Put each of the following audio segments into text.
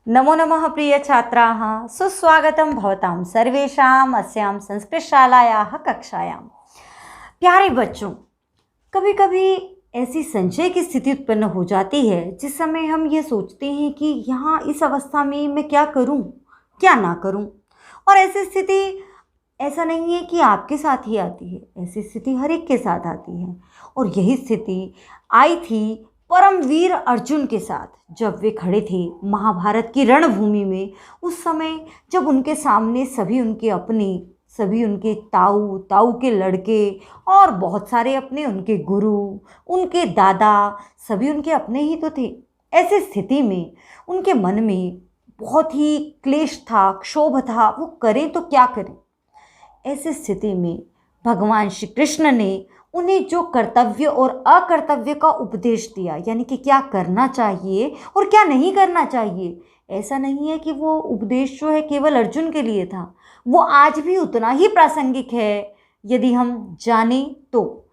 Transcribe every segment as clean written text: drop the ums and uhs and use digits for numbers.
नमो नमः प्रिय छात्राः, सुस्वागतं भवतां सर्वेषाम् अस्यां संस्कृतशालायाः कक्षायां। प्यारे बच्चों, कभी कभी ऐसी संशय की स्थिति उत्पन्न हो जाती है जिस समय हम ये सोचते हैं कि यहाँ इस अवस्था में मैं क्या करूँ, क्या ना करूँ। और ऐसी स्थिति ऐसा नहीं है कि आपके साथ ही आती है, ऐसी स्थिति हर एक के साथ आती है। और यही स्थिति आई थी परमवीर अर्जुन के साथ जब वे खड़े थे महाभारत की रणभूमि में। उस समय जब उनके सामने सभी उनके अपने, सभी उनके ताऊ ताऊ के लड़के और बहुत सारे अपने उनके गुरु, उनके दादा, सभी उनके अपने ही तो थे। ऐसी स्थिति में उनके मन में बहुत ही क्लेश था, क्षोभ था, वो करें तो क्या करें। ऐसी स्थिति में भगवान श्री कृष्ण ने उन्हें जो कर्तव्य और अकर्तव्य का उपदेश दिया, यानी कि क्या करना चाहिए और क्या नहीं करना चाहिए। ऐसा नहीं है कि वो उपदेश जो है केवल अर्जुन के लिए था, वो आज भी उतना ही प्रासंगिक है यदि हम जानें तो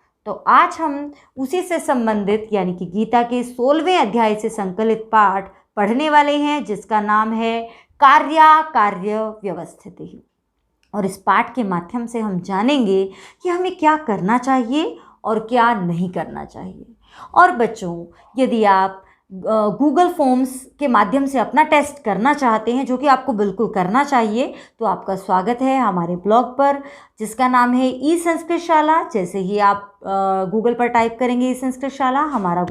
आज हम उसी से संबंधित यानी कि गीता के 16वें अध्याय से संकलित पाठ पढ़ने वाले हैं, जिसका नाम है कार्य व्यवस्थिति। और इस पाठ के माध्यम से हम जानेंगे कि हमें क्या करना चाहिए और क्या नहीं करना चाहिए। और बच्चों, यदि आप गूगल फॉर्म्स के माध्यम से अपना टेस्ट करना चाहते हैं, जो कि आपको बिल्कुल करना चाहिए, तो आपका स्वागत है हमारे ब्लॉग पर, जिसका नाम है ई संस्कृत शाला। जैसे ही आप गूगल पर टाइप करेंगे ई संस्कृत शाला, हमारा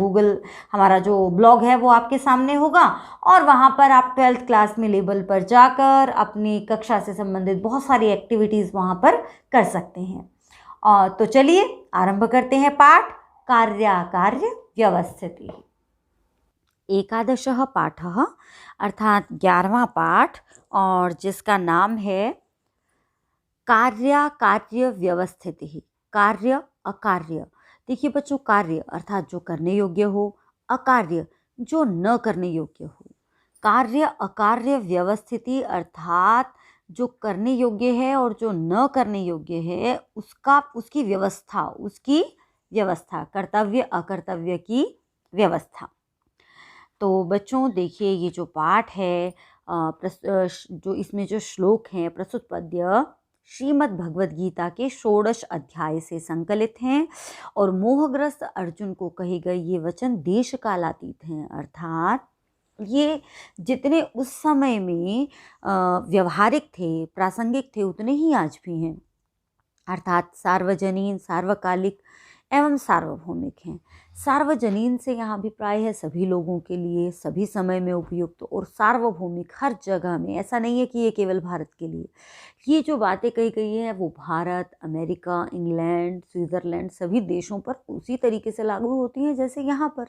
जो ब्लॉग है वो आपके सामने होगा। और वहाँ पर आप 12th क्लास में लेवल पर जाकर अपनी कक्षा से संबंधित बहुत सारी एक्टिविटीज़ वहाँ पर कर सकते हैं। तो चलिए आरंभ करते हैं पाठ कार्य व्यवस्थिति। एकादशः पाठः अर्थात 11वां पाठ, और जिसका नाम है कार्य व्यवस्थिति। कार्य अकार्य। देखिए बच्चों, कार्य अर्थात जो करने योग्य हो, अकार्य जो न करने योग्य हो। कार्य अकार्य व्यवस्थिति अर्थात जो करने योग्य है और जो न करने योग्य है उसकी व्यवस्था, कर्तव्य अकर्तव्य की व्यवस्था। तो बच्चों देखिए, ये जो पाठ है जो इसमें जो श्लोक हैं प्रस्तुत पद्य श्रीमद् भगवद गीता के 16 अध्याय से संकलित हैं। और मोहग्रस्त अर्जुन को कहे गए ये वचन देश कालातीत हैं, अर्थात ये जितने उस समय में व्यवहारिक थे, प्रासंगिक थे, उतने ही आज भी हैं, अर्थात सार्वजनीन, सार्वकालिक एवं सार्वभौमिक हैं। सार्वजनीन से यहाँ अभिप्राय है सभी लोगों के लिए, सभी समय में उपयुक्त, और सार्वभौमिक हर जगह में। ऐसा नहीं है कि ये केवल भारत के लिए। ये जो बातें कही गई हैं वो भारत, अमेरिका, इंग्लैंड, स्विट्ज़रलैंड सभी देशों पर उसी तरीके से लागू होती हैं जैसे यहाँ पर,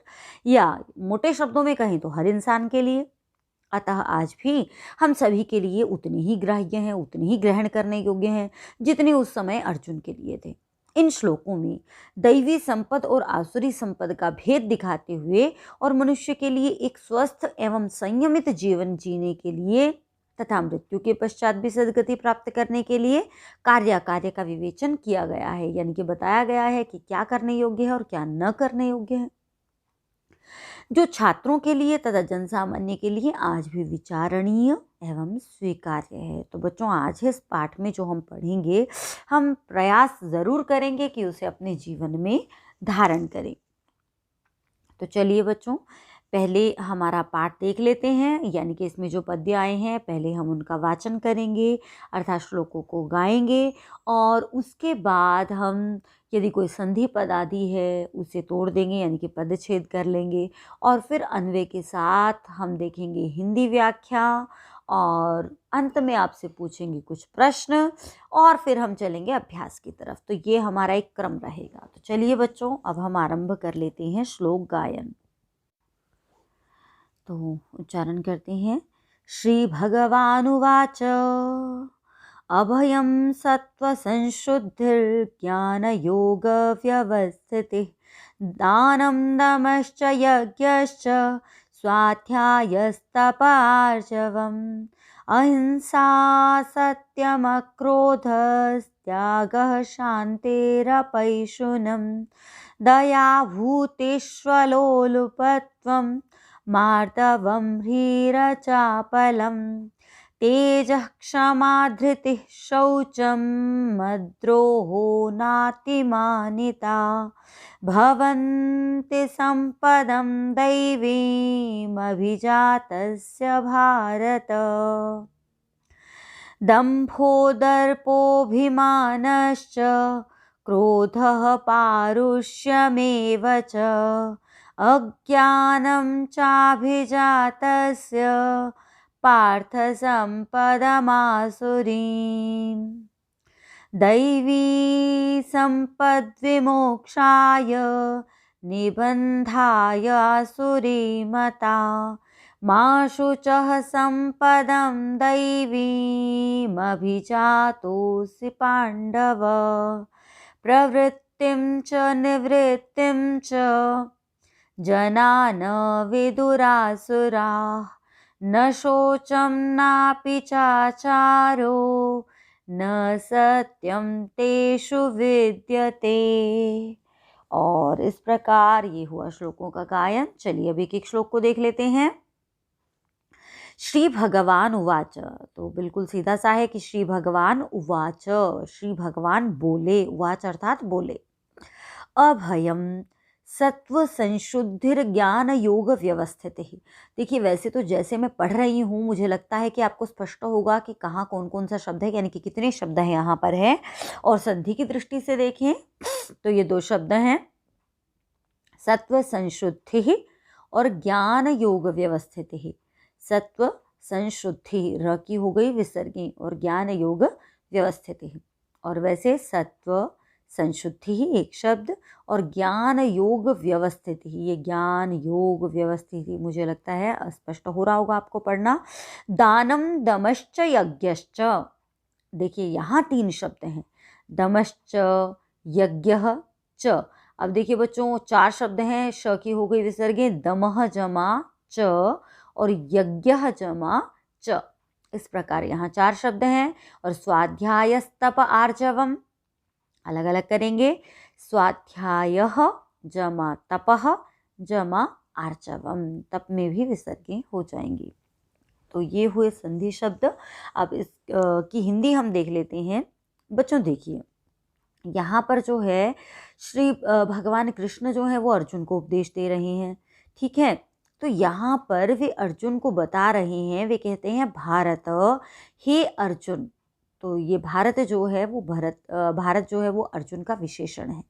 या मोटे शब्दों में कहें तो हर इंसान के लिए। अतः आज भी हम सभी के लिए उतनी ही ग्राह्य हैं, उतनी ही ग्रहण करने योग्य हैं जितने उस समय अर्जुन के लिए थे। इन श्लोकों में दैवी संपद और आसुरी संपद का भेद दिखाते हुए और मनुष्य के लिए एक स्वस्थ एवं संयमित जीवन जीने के लिए तथा मृत्यु के पश्चात भी सद्गति प्राप्त करने के लिए कार्य का विवेचन किया गया है, यानी कि बताया गया है कि क्या करने योग्य है और क्या न करने योग्य है, जो छात्रों के लिए तथा जनसामान्य के लिए आज भी विचारणीय एवं स्वीकार्य है। तो बच्चों, आज इस पाठ में जो हम पढ़ेंगे, हम प्रयास ज़रूर करेंगे कि उसे अपने जीवन में धारण करें। तो चलिए बच्चों, पहले हमारा पाठ देख लेते हैं, यानी कि इसमें जो पद्य आए हैं पहले हम उनका वाचन करेंगे, अर्थात श्लोकों को गाएंगे, और उसके बाद हम यदि कोई संधि पद आदि है उसे तोड़ देंगे, यानी कि पदच्छेद कर लेंगे। और फिर अन्वय के साथ हम देखेंगे हिंदी व्याख्या, और अंत में आपसे पूछेंगे कुछ प्रश्न, और फिर हम चलेंगे अभ्यास की तरफ। तो ये हमारा एक क्रम रहेगा। तो चलिए बच्चों, अब हम आरंभ कर लेते हैं श्लोक गायन। तो उच्चारण करते हैं। श्री भगवानुवाच अभयं सत्त्वसंशुद्धिर्ज्ञानयोगव्यवस्थितिः दानं दमश्च यज्ञश्च स्वाध्यायस्तपार्जवम् अहिंसा सत्यमक्रोधस्त्यागः शान्तिरपैशुनं दया भूतेष्वलोलुपत्वं मार्दवं ह्रीरचापलं तेजः क्षमा धृतिः शौचं मद्रोहो नातिमानिता भवन्ति सम्पदं दैवीमभिजातस्य भारत दम्भो दर्पोऽभिमानश्च क्रोधः पारुष्यमेव च अज्ञानं चाभिजातस्य पार्थसम्पदमासुरीं दैवी सम्पद्विमोक्षाय निबन्धाय आसुरीमता मा शुचः सम्पदं दैवीमभिजातोऽसि पाण्डव प्रवृत्तिं च निवृत्तिं च जना न विदुरासुराः न शोचं नापि चाचारो न सत्यं तेषु विद्यते। और इस प्रकार ये हुआ श्लोकों का गायन। चलिए अब एक एक श्लोक को देख लेते हैं। श्री भगवान उवाच, तो बिल्कुल सीधा सा है कि श्री भगवान उवाच, श्री भगवान बोले, उवाच अर्थात बोले। अभयम सत्व संशुद्धिर ज्ञान योग व्यवस्थित ही। देखिए वैसे तो जैसे मैं पढ़ रही हूँ मुझे लगता है कि आपको स्पष्ट होगा कि कहाँ कौन कौन सा शब्द है, यानी कि कितने शब्द हैं यहाँ पर है। और संधि की दृष्टि से देखें तो ये 2 शब्द हैं, सत्व संशुद्धि और ज्ञान योग व्यवस्थित ही। सत्व संशुद्धि र की हो गई विसर्गी और ज्ञान योग व्यवस्थित ही। और वैसे सत्व संशुद्धि ही एक शब्द और ज्ञान योग व्यवस्थित ही, ये ज्ञान योग व्यवस्थित ही मुझे लगता है स्पष्ट हो रहा होगा आपको पढ़ना। दानम दमश्च यज्ञश्च, देखिए यहाँ 3 शब्द हैं, दमश्च यज्ञः च। अब देखिए बच्चों 4 शब्द हैं, श की हो गई विसर्गे, दमः जमा च और यज्ञः जमा च। इस प्रकार यहाँ 4 शब्द हैं। और स्वाध्यायस्तप आर्जवम अलग अलग करेंगे, स्वाध्यायः जमा तपः जमा आर्जवम, तप में भी विसर्गे हो जाएंगी। तो ये हुए संधि शब्द। अब इस की हिंदी हम देख लेते हैं। बच्चों देखिए यहाँ पर जो है श्री भगवान कृष्ण जो है वो अर्जुन को उपदेश दे रहे हैं, ठीक है। तो यहाँ पर वे अर्जुन को बता रहे हैं, वे कहते हैं भारत, हे अर्जुन। तो ये भारत जो है वो भारत जो है वो अर्जुन का विशेषण है,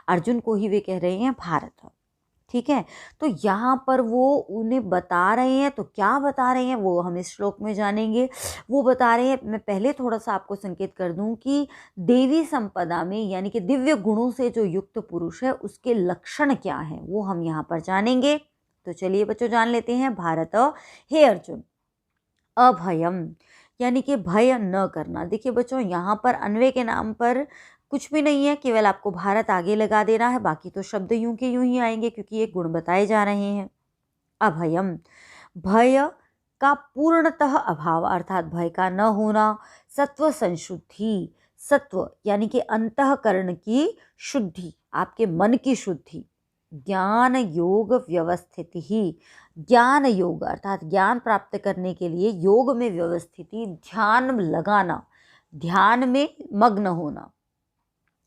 अर्जुन को ही वे कह रहे हैं भारत, ठीक है। तो यहाँ पर वो उन्हें बता रहे हैं, तो क्या बता रहे हैं वो हम इस श्लोक में जानेंगे। वो बता रहे हैं, मैं पहले थोड़ा सा आपको संकेत कर दूं कि देवी संपदा में यानी कि दिव्य गुणों से जो युक्त पुरुष है उसके लक्षण क्या हैं वो हम यहाँ पर जानेंगे। तो चलिए बच्चों जान लेते हैं। भारत, हे अर्जुन, अभयम यानी कि भय न करना। देखिए बच्चों यहाँ पर अन्वय के नाम पर कुछ भी नहीं है, केवल आपको भारत आगे लगा देना है, बाकी तो शब्द यूं के यूं ही आएंगे क्योंकि ये गुण बताए जा रहे हैं। अभयम, भय का पूर्णतः अभाव अर्थात भय का न होना। सत्व संशुद्धि, सत्व यानी कि अंतःकरण की शुद्धि, आपके मन की शुद्धि। ज्ञान योग व्यवस्थित ही, ज्ञान योग अर्थात ज्ञान प्राप्त करने के लिए योग में व्यवस्थिति, ध्यान लगाना, ध्यान में मग्न होना।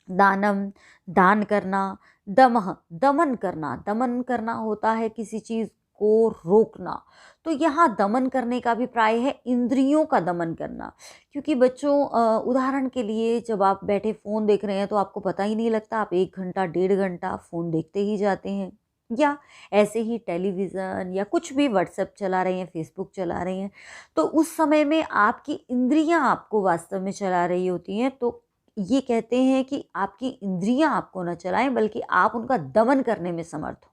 दानम दान करना, दमः दमन करना, दमन करना होता है किसी चीज़ को रोकना। तो यहाँ दमन करने का भी प्राय है इंद्रियों का दमन करना, क्योंकि बच्चों उदाहरण के लिए जब आप बैठे फ़ोन देख रहे हैं तो आपको पता ही नहीं लगता, आप 1 घंटा 1.5 घंटा फ़ोन देखते ही जाते हैं, या ऐसे ही टेलीविज़न या कुछ भी व्हाट्सएप चला रहे हैं, फेसबुक चला रहे हैं। तो उस समय में आपकी इंद्रियां आपको वास्तव में चला रही होती हैं। तो ये कहते हैं कि आपकी इंद्रियां आपको न चलाएं बल्कि आप उनका दमन करने में समर्थ हो,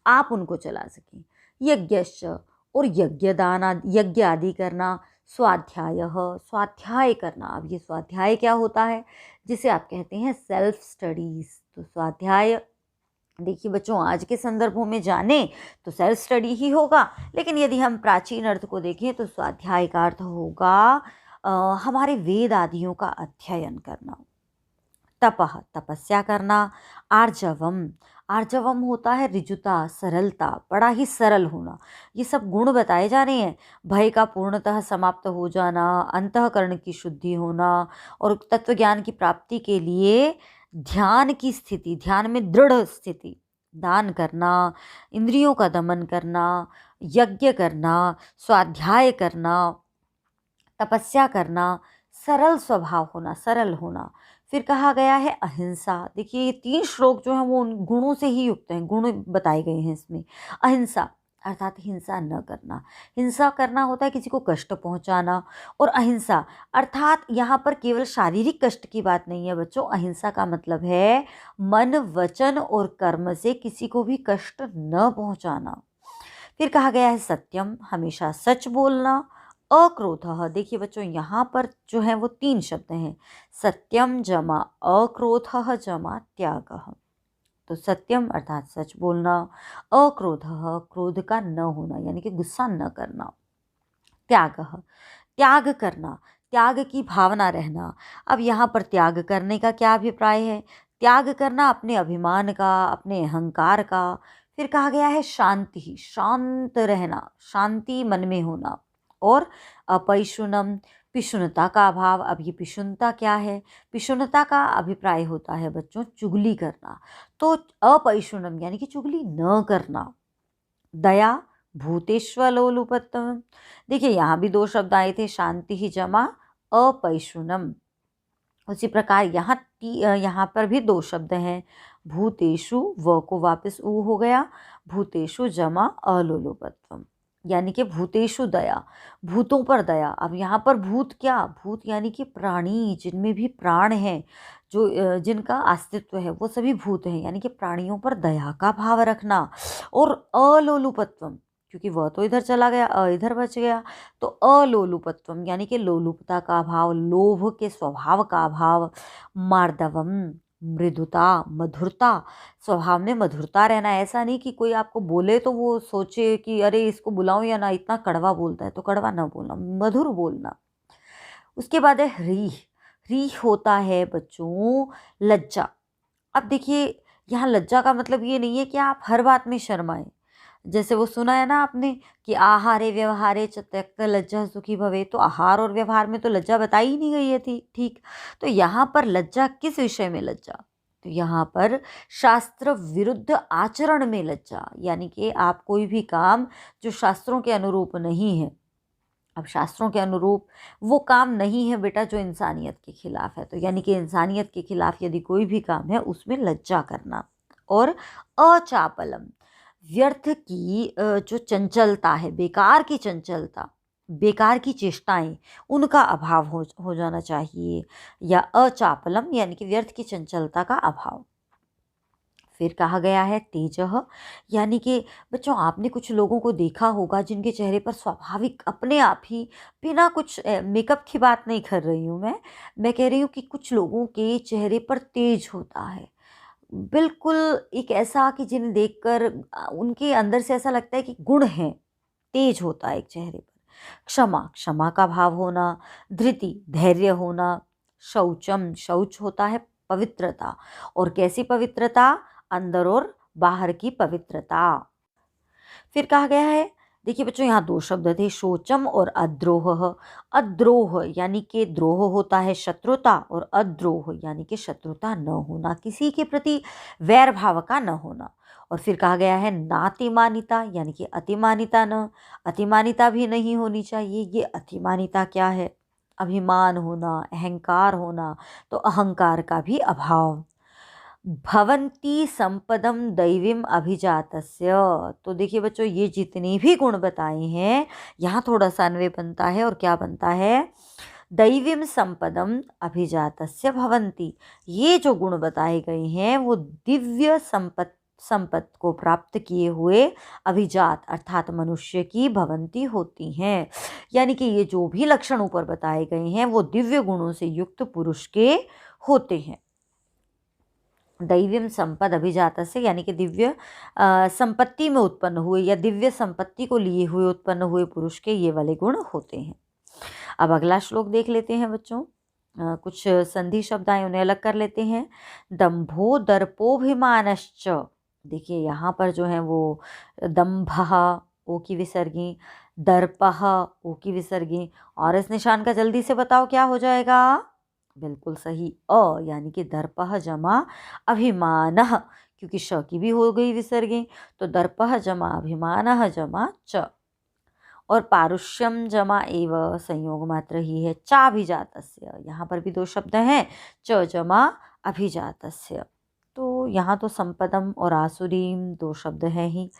आप उनको चला सकें। यज्ञश्च और यज्ञ आदि करना। स्वाध्याय, स्वाध्याय करना। अब ये स्वाध्याय क्या होता है, जिसे आप कहते हैं सेल्फ स्टडीज़। तो स्वाध्याय देखिए बच्चों आज के संदर्भों में जाने तो सेल्फ स्टडी ही होगा, लेकिन यदि हम प्राचीन अर्थ को देखें तो स्वाध्याय का अर्थ होगा हमारे वेद आदियों का अध्ययन करना। तपः, तपस्या करना। आर्जवम, आर्जवम होता है ऋजुता, सरलता, बड़ा ही सरल होना। ये सब गुण बताए जा रहे हैं। भय का पूर्णतः समाप्त हो जाना, अंतःकरण की शुद्धि होना और तत्व ज्ञान की प्राप्ति के लिए ध्यान की स्थिति, ध्यान में दृढ़ स्थिति, दान करना, इंद्रियों का दमन करना, यज्ञ करना, स्वाध्याय करना, तपस्या करना, सरल स्वभाव होना, सरल होना। फिर कहा गया है अहिंसा। देखिए ये 3 श्लोक जो हैं वो उन गुणों से ही युक्त हैं, गुण बताए गए हैं इसमें। अहिंसा अर्थात हिंसा न करना। हिंसा करना होता है किसी को कष्ट पहुंचाना, और अहिंसा अर्थात यहाँ पर केवल शारीरिक कष्ट की बात नहीं है बच्चों। अहिंसा का मतलब है मन, वचन और कर्म से किसी को भी कष्ट न पहुंचाना। फिर कहा गया है सत्यम, हमेशा सच बोलना। अक्रोधः, देखिए बच्चों यहाँ पर जो है वो 3 शब्द हैं, सत्यम जमा अक्रोधः जमा त्यागः। तो सत्यम अर्थात सच बोलना, अक्रोधः क्रोध का न होना यानी कि गुस्सा न करना, त्यागः त्याग करना, त्याग की भावना रहना। अब यहाँ पर त्याग करने का क्या अभिप्राय है? त्याग करना अपने अभिमान का, अपने अहंकार का। फिर कहा गया है शांति, शांत रहना, शांति मन में होना। और अपैशुनम, पिशुनता का अभाव। अब ये पिशुनता क्या है? पिशुनता का अभिप्राय होता है बच्चों चुगली करना। तो अपैशुनम यानी कि चुगली न करना। दया, भूतेष्वलोलुपत्तम। देखिए यहाँ भी 2 शब्द आए थे, शांति ही जमा अपैशुनम। उसी प्रकार यहाँ पर भी 2 शब्द हैं, भूतेषु, व को वापस ऊ हो गया, भूतेषु जमा अलोलुपत्वम यानी कि भूतेषु दया, भूतों पर दया। अब यहाँ पर भूत क्या? भूत यानी कि प्राणी, जिनमें भी प्राण है, जो जिनका अस्तित्व है, वो सभी भूत हैं, यानी कि प्राणियों पर दया का भाव रखना। और अलोलुपत्वम, क्योंकि वह तो इधर चला गया, इधर बच गया, तो अलोलुपत्वम यानी कि लोलुपता का अभाव, लोभ के स्वभाव का अभाव। मार्दवम, मृदुता, मधुरता, स्वभाव में मधुरता रहना। ऐसा नहीं कि कोई आपको बोले तो वो सोचे कि अरे इसको बुलाऊं या ना, इतना कड़वा बोलता है, तो कड़वा ना बोलना, मधुर बोलना। उसके बाद है रीह। रीह होता है बच्चों लज्जा। अब देखिए यहाँ लज्जा का मतलब ये नहीं है कि आप हर बात में शर्माएं। जैसे वो सुना है ना आपने कि आहारे व्यवहारे च त्यक्त लज्जा सुखी भवे, तो आहार और व्यवहार में तो लज्जा बताई ही नहीं गई है थी, ठीक। तो यहाँ पर लज्जा किस विषय में लज्जा? तो यहाँ पर शास्त्र विरुद्ध आचरण में लज्जा, यानी कि आप कोई भी काम जो शास्त्रों के अनुरूप नहीं है, अब शास्त्रों के अनुरूप वो काम नहीं है बेटा जो इंसानियत के खिलाफ है, तो यानी कि इंसानियत के खिलाफ यदि कोई भी काम है उसमें लज्जा करना। और अचापलम, व्यर्थ की जो चंचलता है, बेकार की चंचलता, बेकार की चेष्टाएं, उनका अभाव हो जाना चाहिए। या अचापलम यानी कि व्यर्थ की चंचलता का अभाव। फिर कहा गया है तेजः, यानी कि बच्चों आपने कुछ लोगों को देखा होगा जिनके चेहरे पर स्वाभाविक अपने आप ही, बिना कुछ मेकअप की बात नहीं कर रही हूँ मैं कह रही हूँ कि कुछ लोगों के चेहरे पर तेज होता है, बिल्कुल एक ऐसा कि जिन्हें देखकर उनके अंदर से ऐसा लगता है कि गुण है, तेज होता है एक चेहरे पर। क्षमा, क्षमा का भाव होना। धृति, धैर्य होना। शौचम, शौच होता है पवित्रता, और कैसी पवित्रता? अंदर और बाहर की पवित्रता। फिर कहा गया है, देखिए बच्चों यहाँ 2 शब्द थे, शोचम और अद्रोह। अद्रोह यानी कि द्रोह होता है शत्रुता, और अद्रोह यानी कि शत्रुता न होना, किसी के प्रति वैर भाव का न होना। और फिर कहा गया है नातिमानिता, यानी कि अतिमानिता न, अतिमानिता भी नहीं होनी चाहिए। ये अतिमानिता क्या है? अभिमान होना, अहंकार होना, तो अहंकार का भी अभाव। भवन्ति संपदम दैवीम अभिजातस्य, तो देखिए बच्चों ये जितने भी गुण बताए हैं यहाँ थोड़ा सा अन्वय बनता है, और क्या बनता है? दैवीम संपदम अभिजातस्य भवन्ति, ये जो गुण बताए गए हैं वो दिव्य संपत्ति को प्राप्त किए हुए अभिजात अर्थात मनुष्य की भवंती होती हैं। यानी कि ये जो भी लक्षण ऊपर बताए गए हैं वो दिव्य गुणों से युक्त पुरुष के होते हैं। दैवीम संपद अभिजात से यानी कि दिव्य संपत्ति में उत्पन्न हुए या दिव्य संपत्ति को लिए हुए उत्पन्न हुए पुरुष के ये वाले गुण होते हैं। अब अगला श्लोक देख लेते हैं बच्चों। कुछ संधि शब्द आए उन्हें अलग कर लेते हैं। दंभो दर्पोभिमानश्च, देखिए यहाँ पर जो है वो दम्भः ओ की विसर्गी, दर्पः ओ की विसर्गी, और इस निशान का जल्दी से बताओ क्या हो जाएगा। बिल्कुल सही, यानी कि दर्पः जमा अभिमानः, क्योंकि श की भी हो गई विसर्गी, तो दर्पः जमा अभिमानः जमा च। और पारुष्यम जमा एव संयोग मात्र ही है, चाभिजातस्य, यहाँ पर भी दो शब्द हैं, च जमा अभिजातस्य। तो यहाँ तो संपदम और आसुरीम दो शब्द हैं ही।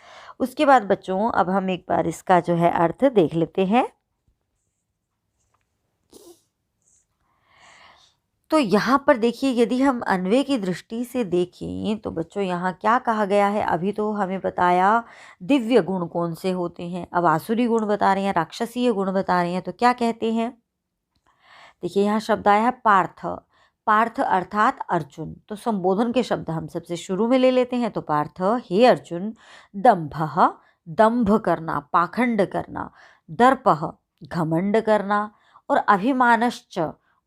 उसके बाद बच्चों अब हम एक बार इसका जो है अर्थ देख लेते हैं। तो यहाँ पर देखिए, यदि हम अन्वय की दृष्टि से देखें तो बच्चों यहाँ क्या कहा गया है। अभी तो हमें बताया दिव्य गुण कौन से होते हैं, अब आसुरी गुण बता रहे हैं, राक्षसीय गुण बता रहे हैं, तो क्या कहते हैं। देखिए यहाँ शब्द आया है पार्थ, पार्थ अर्थात अर्जुन। तो संबोधन के शब्द हम सबसे शुरू में ले लेते हैं। तो पार्थ, हे अर्जुन, दंभः दंभ करना, पाखंड करना, दर्पः घमंड करना, और अभिमानश्च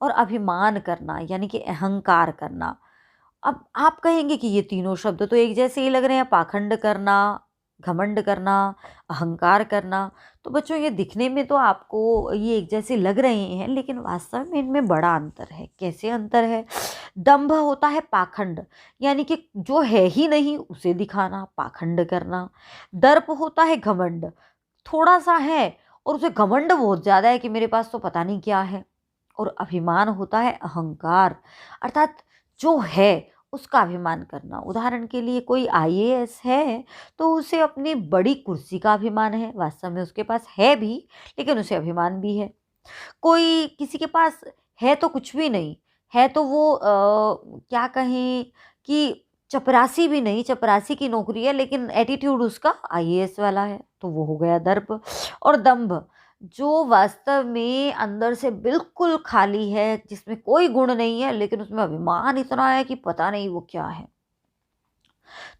और अभिमान करना, यानी कि अहंकार करना। अब आप कहेंगे कि ये तीनों शब्द तो एक जैसे ही लग रहे हैं, पाखंड करना, घमंड करना, अहंकार करना। तो बच्चों ये दिखने में तो आपको ये एक जैसे लग रहे हैं, लेकिन वास्तव में इनमें बड़ा अंतर है। कैसे अंतर है। दंभ होता है पाखंड, यानी कि जो है ही नहीं उसे दिखाना, पाखंड करना। दर्प होता है घमंड, थोड़ा सा है और उसे घमंड बहुत ज़्यादा है कि मेरे पास तो पता नहीं क्या है। और अभिमान होता है अहंकार, अर्थात जो है उसका अभिमान करना। उदाहरण के लिए कोई आईएएस है तो उसे अपनी बड़ी कुर्सी का अभिमान है, वास्तव में उसके पास है भी लेकिन उसे अभिमान भी है। कोई किसी के पास है तो कुछ भी नहीं है, तो वो क्या कहें कि चपरासी भी नहीं, चपरासी की नौकरी है लेकिन एटीट्यूड उसका आईएएस वाला है, तो वो हो गया दर्प। और दंभ, जो वास्तव में अंदर से बिल्कुल खाली है, जिसमें कोई गुण नहीं है लेकिन उसमें अभिमान इतना है कि पता नहीं वो क्या है।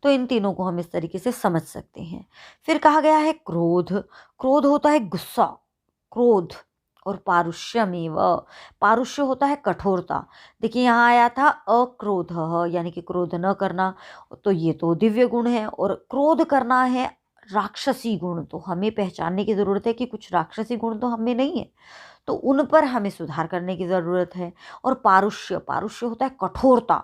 तो इन तीनों को हम इस तरीके से समझ सकते हैं। फिर कहा गया है क्रोध, क्रोध होता है गुस्सा, क्रोध। और पारुष्यमेव, पारुष्य होता है कठोरता। देखिए यहाँ आया था अक्रोध, यानी कि क्रोध न करना, तो ये तो दिव्य गुण है। और क्रोध करना है राक्षसी गुण। तो हमें पहचानने की ज़रूरत है कि कुछ राक्षसी गुण तो हमें नहीं है, तो उन पर हमें सुधार करने की ज़रूरत है। और पारुष्य, पारुष्य होता है कठोरता,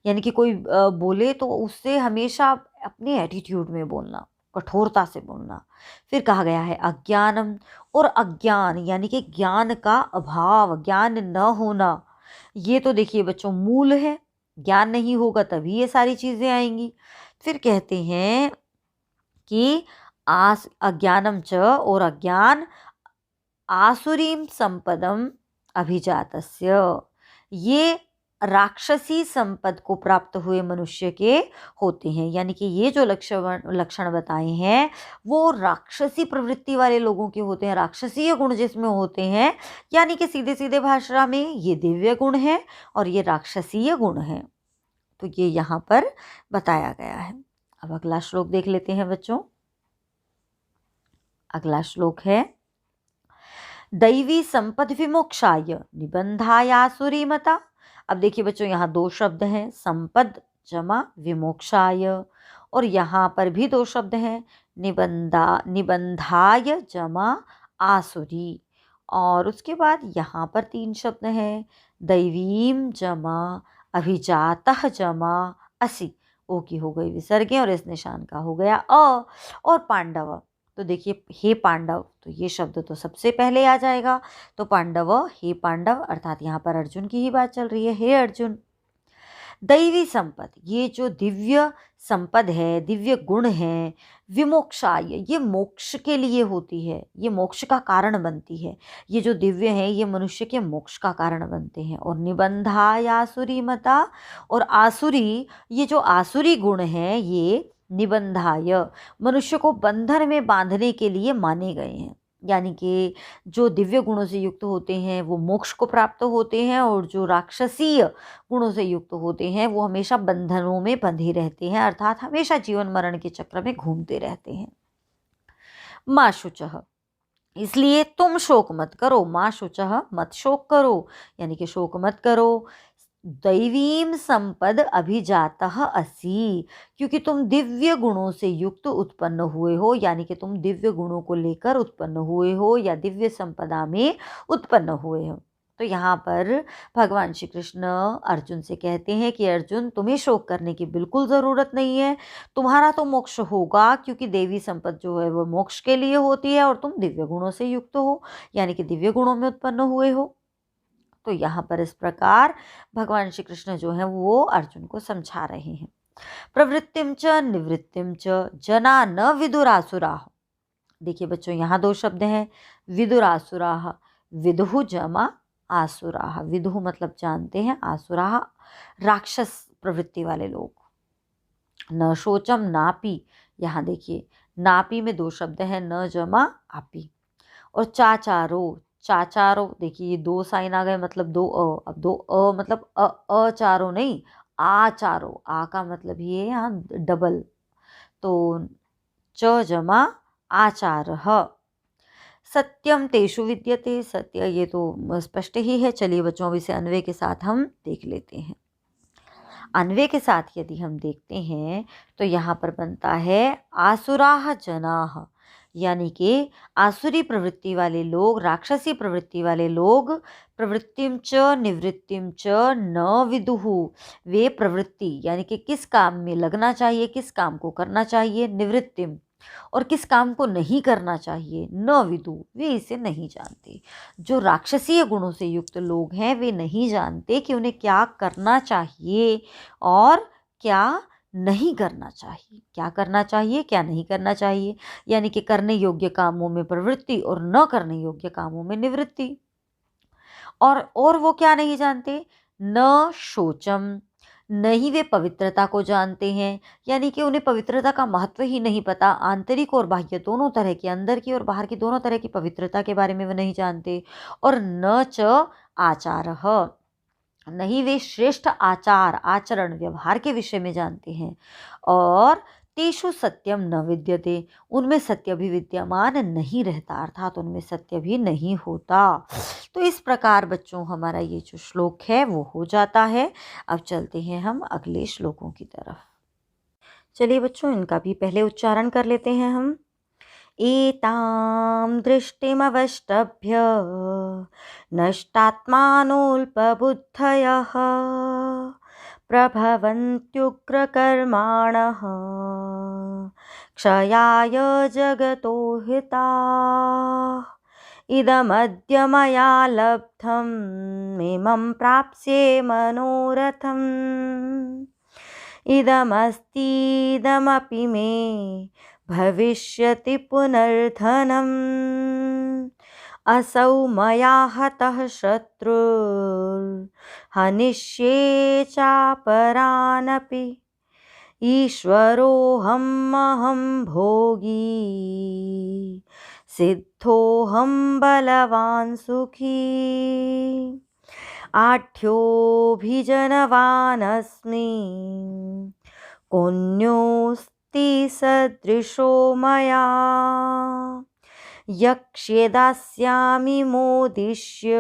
यानी कि कोई बोले तो उससे हमेशा अपने एटीट्यूड में बोलना, कठोरता से बोलना। फिर कहा गया है अज्ञानम, और अज्ञान यानी कि ज्ञान का अभाव, ज्ञान न होना। ये तो देखिए बच्चों मूल है, ज्ञान नहीं होगा तभी ये सारी चीज़ें आएंगी। फिर कहते हैं कि आस अज्ञानम च, और अज्ञान आसुरीम संपदम अभिजातस्य, ये राक्षसी संपद को प्राप्त हुए मनुष्य के होते हैं। यानी कि ये जो लक्षण बताए हैं वो राक्षसी प्रवृत्ति वाले लोगों के होते हैं, राक्षसीय गुण जिसमें होते हैं। यानी कि सीधे सीधे भाषा में ये दिव्य गुण है और ये राक्षसीय गुण है। तो ये यहाँ पर बताया गया है। अब अगला श्लोक देख लेते हैं बच्चों। अगला श्लोक है दैवी संपद विमोक्षाय निबंधायासुरीमता। अब देखिए बच्चों यहाँ दो शब्द हैं, संपद जमा विमोक्षाय, और यहाँ पर भी दो शब्द हैं, निबंधाय जमा आसुरी। और उसके बाद यहाँ पर तीन शब्द हैं, दैवीम जमा अभिजातः जमा असि। ओ की हो गई विसर्गे और इस निशान का हो गया अ। और पांडव, तो देखिए हे पांडव, तो ये शब्द तो सबसे पहले आ जाएगा। तो पांडव, हे पांडव, अर्थात यहाँ पर अर्जुन की ही बात चल रही है, हे अर्जुन। दैवी संपद, ये जो दिव्य संपद है, दिव्य गुण है, विमोक्षाय, ये मोक्ष के लिए होती है, ये मोक्ष का कारण बनती है। ये जो दिव्य है ये मनुष्य के मोक्ष का कारण बनते हैं। और निबंधाय आसुरी मता, और आसुरी, ये जो आसुरी गुण है ये निबंधाय, मनुष्य को बंधन में बांधने के लिए माने गए हैं। यानी कि जो दिव्य गुणों से युक्त होते हैं वो मोक्ष को प्राप्त होते हैं, और जो राक्षसीय गुणों से युक्त होते हैं वो हमेशा बंधनों में बंधे रहते हैं, अर्थात हमेशा जीवन मरण के चक्र में घूमते रहते हैं। माँ शुचः, इसलिए तुम शोक मत करो, माँ शुचः, मत शोक करो, यानी कि शोक मत करो। दैवीं संपद अभिजातः असि, क्योंकि तुम दिव्य गुणों से युक्त उत्पन्न हुए हो, यानी कि तुम दिव्य गुणों को लेकर उत्पन्न हुए हो या दिव्य संपदा में उत्पन्न हुए हो। तो यहाँ पर भगवान श्री कृष्ण अर्जुन से कहते हैं कि अर्जुन, तुम्हें शोक करने की बिल्कुल ज़रूरत नहीं है, तुम्हारा तो मोक्ष होगा, क्योंकि देवी संपद जो है वो मोक्ष के लिए होती है और तुम दिव्य गुणों से युक्त हो, यानी कि दिव्य गुणों में उत्पन्न हुए हो। तो यहाँ पर इस प्रकार भगवान श्री कृष्ण जो है वो अर्जुन को समझा रहे हैं। प्रवृत्तिम च निवृत्तिम च जना न विदुरासुराः। देखिए बच्चों, यहाँ दो शब्द हैं, विदुरासुराः, विदुः जमा आसुराः। विदुः मतलब जानते हैं, आसुराः राक्षस प्रवृत्ति वाले लोग। न शोचम नापी, यहाँ देखिए नापी में दो शब्द हैं, न जमा आपी। और चाचारो, चाचारो देखिए ये दो साइन आ गए, मतलब दो अ। अब दो अ मतलब अचारो नहीं, आचारो। आ का मतलब ये यहाँ डबल, तो च जमा आचारः। सत्यम तेषु विद्यते, सत्य ये तो स्पष्ट ही है। चलिए बच्चों, अब इसे अन्वय के साथ हम देख लेते हैं। अन्वय के साथ यदि हम देखते हैं तो यहाँ पर बनता है आसुराः जनाः, यानी कि आसुरी प्रवृत्ति वाले लोग, राक्षसी प्रवृत्ति वाले लोग, प्रवृत्तिम च निवृत्तिम च न विदुः, वे प्रवृत्ति यानी कि किस काम में लगना चाहिए, किस काम को करना चाहिए, निवृत्तिम, और किस काम को नहीं करना चाहिए, न विदु, वे इसे नहीं जानते। जो राक्षसीय गुणों से युक्त लोग हैं वे नहीं जानते कि उन्हें क्या करना चाहिए और क्या नहीं करना चाहिए, क्या करना चाहिए क्या नहीं करना चाहिए, यानी कि करने योग्य कामों में प्रवृत्ति और न करने योग्य कामों में निवृत्ति। और वो क्या नहीं जानते, न शोचम, नहीं वे पवित्रता को जानते हैं, यानी कि उन्हें पवित्रता का महत्व ही नहीं पता। आंतरिक और बाह्य दोनों तरह की, अंदर की और बाहर की दोनों तरह की पवित्रता के बारे में वे नहीं जानते। और न च आचारः, नहीं वे श्रेष्ठ आचार, आचरण, व्यवहार के विषय में जानते हैं। और तेषु सत्यम न विद्यते, उनमें सत्य भी विद्यमान नहीं रहता, अर्थात उनमें सत्य भी नहीं होता। तो इस प्रकार बच्चों हमारा ये जो श्लोक है वो हो जाता है। अब चलते हैं हम अगले श्लोकों की तरफ। चलिए बच्चों, इनका भी पहले उच्चारण कर लेते हैं हम। एतां दृष्टिमवष्टभ्य नष्टात्मानोऽल्पबुद्धयः प्रभवन्त्युग्रकर्माणः क्षयाय जगतो हिताः। इदमद्य मया लब्धम् इमं प्राप्स्ये मनोरथम्। इदमस्तीदमपि मे भविष्यति पुनर्धनम्। असौ मया हतः शत्रुर्हनिष्ये चापरानपि। ईश्वरोऽहमहं भोगी सिद्धोऽहं बलवान् सुखी। आढ्योऽभिजनवानस्मि कोऽन्योऽस्ति सदृशो मया। यक्ष्ये दास्यामि मोदिष्य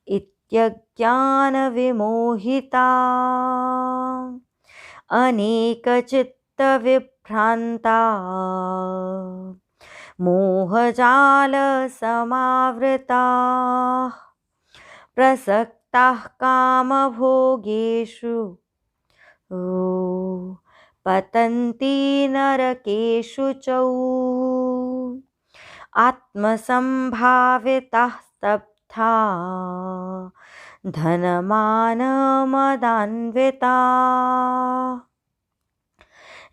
इत्यज्ञानविमोहिता। अनेकचित्तविभ्रान्ता मोहजालसमावृताः प्रसक्ताः कामभोगेषु पतन्ति नरकेषु च। आत्मसम्भाविताः स्तब्धा धनमानमदान्विताः।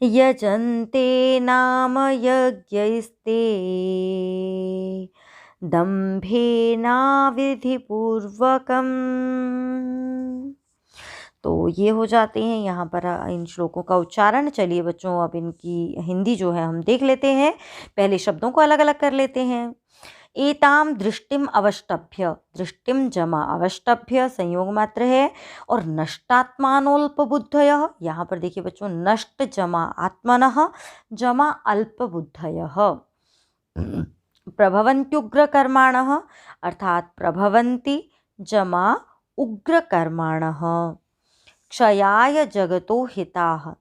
यजन्ते नाम यज्ञैस्ते दम्भेनाविधिपूर्वकम्। तो ये हो जाते हैं यहाँ पर इन श्लोकों का उच्चारण। चलिए बच्चों, अब इनकी हिंदी जो है हम देख लेते हैं। पहले शब्दों को अलग अलग कर लेते हैं। एताम दृष्टिम अवष्टभ्य, दृष्टिम जमा अवष्टभ्य संयोग मात्र है। और नष्टात्मानोल्पबुद्धयः, यहाँ पर देखिए बच्चों, नष्ट जमा आत्मनः जमा अल्पबुद्धयः। प्रभवन्त्युग्रकर्माणः, अर्थात प्रभवन्ति जमा उग्रकर्माणः क्षयाय जगतो हिताः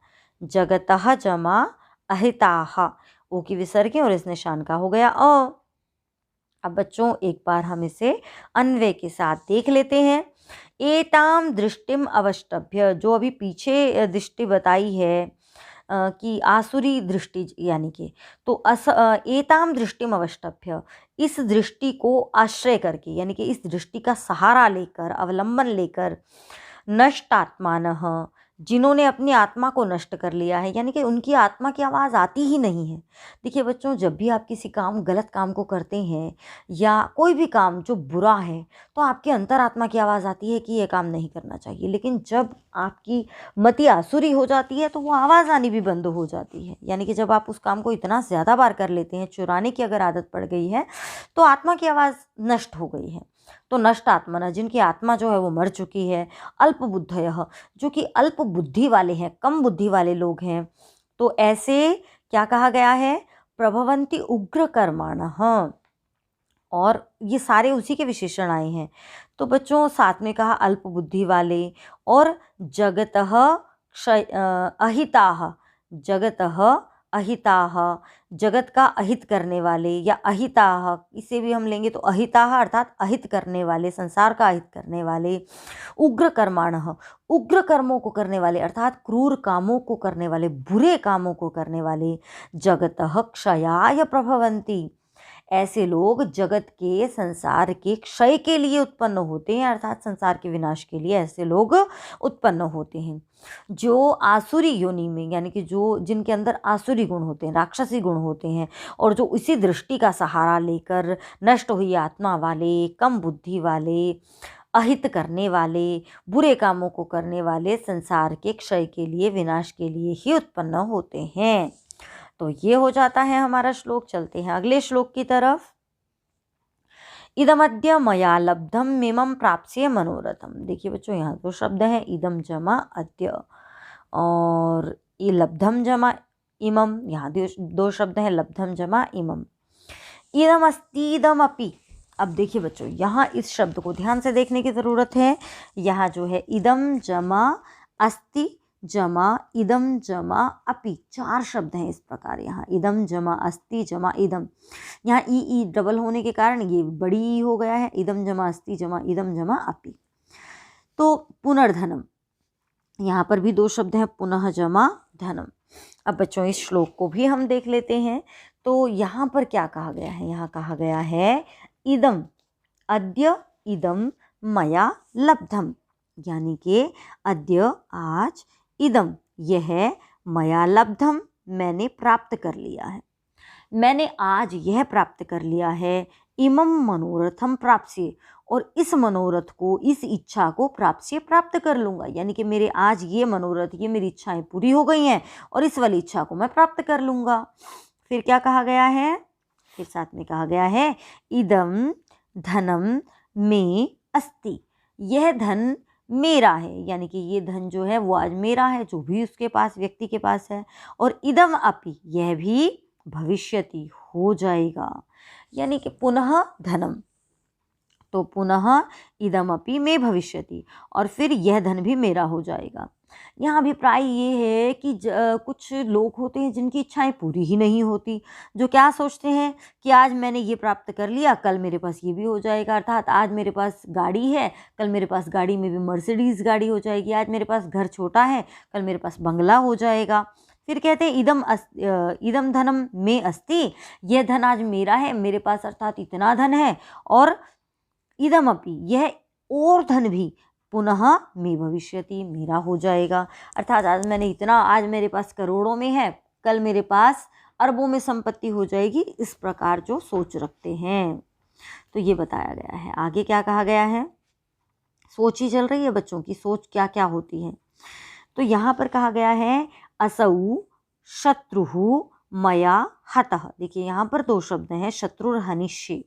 जगतः जमा अहिताः। ओ की विसर्ग और इस निशान का हो गया अ। अब बच्चों एक बार हम इसे अन्वय के साथ देख लेते हैं। एताम दृष्टिम अवष्टभ्य, जो अभी पीछे दृष्टि बताई है कि आसुरी दृष्टि यानी कि, तो एताम दृष्टिम अवष्टभ्य, इस दृष्टि को आश्रय करके यानी कि इस दृष्टि का सहारा लेकर, अवलंबन लेकर, नष्टात्मानः, जिन्होंने अपनी आत्मा को नष्ट कर लिया है, यानी कि उनकी आत्मा की आवाज़ आती ही नहीं है। देखिए बच्चों, जब भी आप किसी गलत काम को करते हैं या कोई भी काम जो बुरा है, तो आपके अंतरात्मा की आवाज़ आती है कि ये काम नहीं करना चाहिए। लेकिन जब आपकी मति आसुरी हो जाती है तो वो आवाज़ आनी भी बंद हो जाती है। यानी कि जब आप उस काम को इतना ज़्यादा बार कर लेते हैं, चुराने की अगर आदत पड़ गई है, तो आत्मा की आवाज़ नष्ट हो गई है। तो नष्ट आत्मा, जिनकी आत्मा जो है वो मर चुकी है, अल्प बुद्धयः, जो कि अल्प बुद्धि वाले हैं, कम बुद्धि वाले लोग हैं, तो ऐसे क्या कहा गया है, प्रभवन्ति उग्र कर्माणः, और ये सारे उसी के विशेषण आए हैं। तो बच्चों साथ में कहा अल्प बुद्धि वाले, और जगतः अहिताः, जगतः अहिताः, जगत का अहित करने वाले, या अहिताः इसे भी हम लेंगे तो अहिताः अर्थात अहित करने वाले, संसार का अहित करने वाले, उग्र कर्माणः, उग्र कर्मों को करने वाले अर्थात क्रूर कामों को करने वाले, बुरे कामों को करने वाले, जगतः क्षयाय प्रभवन्ति, ऐसे लोग जगत के, संसार के क्षय के लिए उत्पन्न होते हैं, अर्थात संसार के विनाश के लिए ऐसे लोग उत्पन्न होते हैं। जो आसुरी योनि में, यानी कि जो जिनके अंदर आसुरी गुण होते हैं, राक्षसी गुण होते हैं, और जो इसी दृष्टि का सहारा लेकर नष्ट हुई आत्मा वाले, कम बुद्धि वाले, अहित करने वाले, बुरे कामों को करने वाले, संसार के क्षय के लिए, विनाश के लिए ही उत्पन्न होते हैं। तो ये हो जाता है हमारा श्लोक। चलते हैं अगले श्लोक की तरफ। इदमद्य मया लब्धम मिमम प्राप्स्ये मनोरथम। देखिए बच्चों, यहाँ दो शब्द हैं, इदम जमा अद्य, और ये लब्धम जमा इमम, यहाँ दो शब्द हैं, लब्धम जमा इमम। इदम अस्ति इदम अपि। अब देखिए बच्चों, यहाँ इस शब्द को ध्यान से देखने की ज़रूरत है। यहाँ जो है इदम जमा अस्ति जमा इदम जमा अपि, चार शब्द हैं इस प्रकार। यहाँ इदम जमा अस्ति जमा इदम, यहाँ ई डबल होने के कारण ये बड़ी हो गया है, इदम जमा अस्ति जमा इदम जमा अपि। तो पुनर्धनम, यहाँ पर भी दो शब्द हैं, पुनः जमा धनम। अब बच्चों इस श्लोक को भी हम देख लेते हैं। तो यहाँ पर क्या कहा गया है, यहाँ कहा गया है इदम अद्य इदम मया लब्धम, यानी कि अद्य आज, इदम यह मया लब्धम मैंने प्राप्त कर लिया है, मैंने आज यह प्राप्त कर लिया है, इमम मनोरथम प्राप्स्ये, और इस मनोरथ को, इस इच्छा को प्राप्स्ये प्राप्त कर लूँगा। यानी कि मेरे आज ये मनोरथ, ये मेरी इच्छाएं पूरी हो गई हैं और इस वाली इच्छा को मैं प्राप्त कर लूँगा। फिर क्या कहा गया है, फिर साथ में कहा गया है इदम धनम में अस्ति, यह धन मेरा है, यानी कि ये धन जो है वो आज मेरा है, जो भी उसके पास, व्यक्ति के पास है। और इदम अपि, यह भी भविष्यति हो जाएगा, यानी कि पुनः धनम, तो पुनः इदमपि में भविष्यति, और फिर यह धन भी मेरा हो जाएगा। यहाँ अभिप्राय ये है कि कुछ लोग होते हैं जिनकी इच्छाएं पूरी ही नहीं होती, जो क्या सोचते हैं कि आज मैंने ये प्राप्त कर लिया, कल मेरे पास ये भी हो जाएगा। अर्थात आज मेरे पास गाड़ी है, कल मेरे पास गाड़ी में भी मर्सिडीज़ गाड़ी हो जाएगी। आज मेरे पास घर छोटा है, कल मेरे पास बंगला हो जाएगा। फिर कहते हैं इदम धनम में अस्ति, यह धन आज मेरा है, मेरे पास अर्थात इतना धन है। और इदमपि, यह और धन भी पुनः में भविष्यति, मेरा हो जाएगा। अर्थात आज मैंने इतना, आज मेरे पास करोड़ों में है, कल मेरे पास अरबों में संपत्ति हो जाएगी। इस प्रकार जो सोच रखते हैं, तो ये बताया गया है। आगे क्या कहा गया है, सोच ही चल रही है बच्चों की, सोच क्या क्या होती है। तो यहाँ पर कहा गया है असौ शत्रुः मया हतः। देखिए यहाँ पर दो शब्द हैं, शत्रुर हनिष्ये,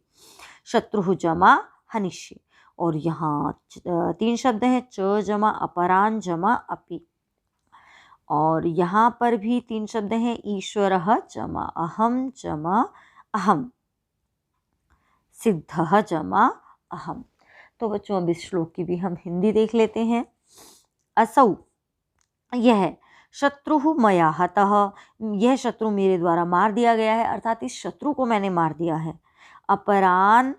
शत्रुः जमा हनिष्ये, और यहाँ तीन शब्द हैं, च जमा अपरान जमा अपि, और यहाँ पर भी तीन शब्द हैं, ईश्वरः जमा अहम जमा अहम, सिद्धः जमा अहम। तो बच्चों अब इस श्लोक की भी हम हिंदी देख लेते हैं। असौ, यह शत्रु मया हतः, यह शत्रु मेरे द्वारा मार दिया गया है, अर्थात इस शत्रु को मैंने मार दिया है। अपरान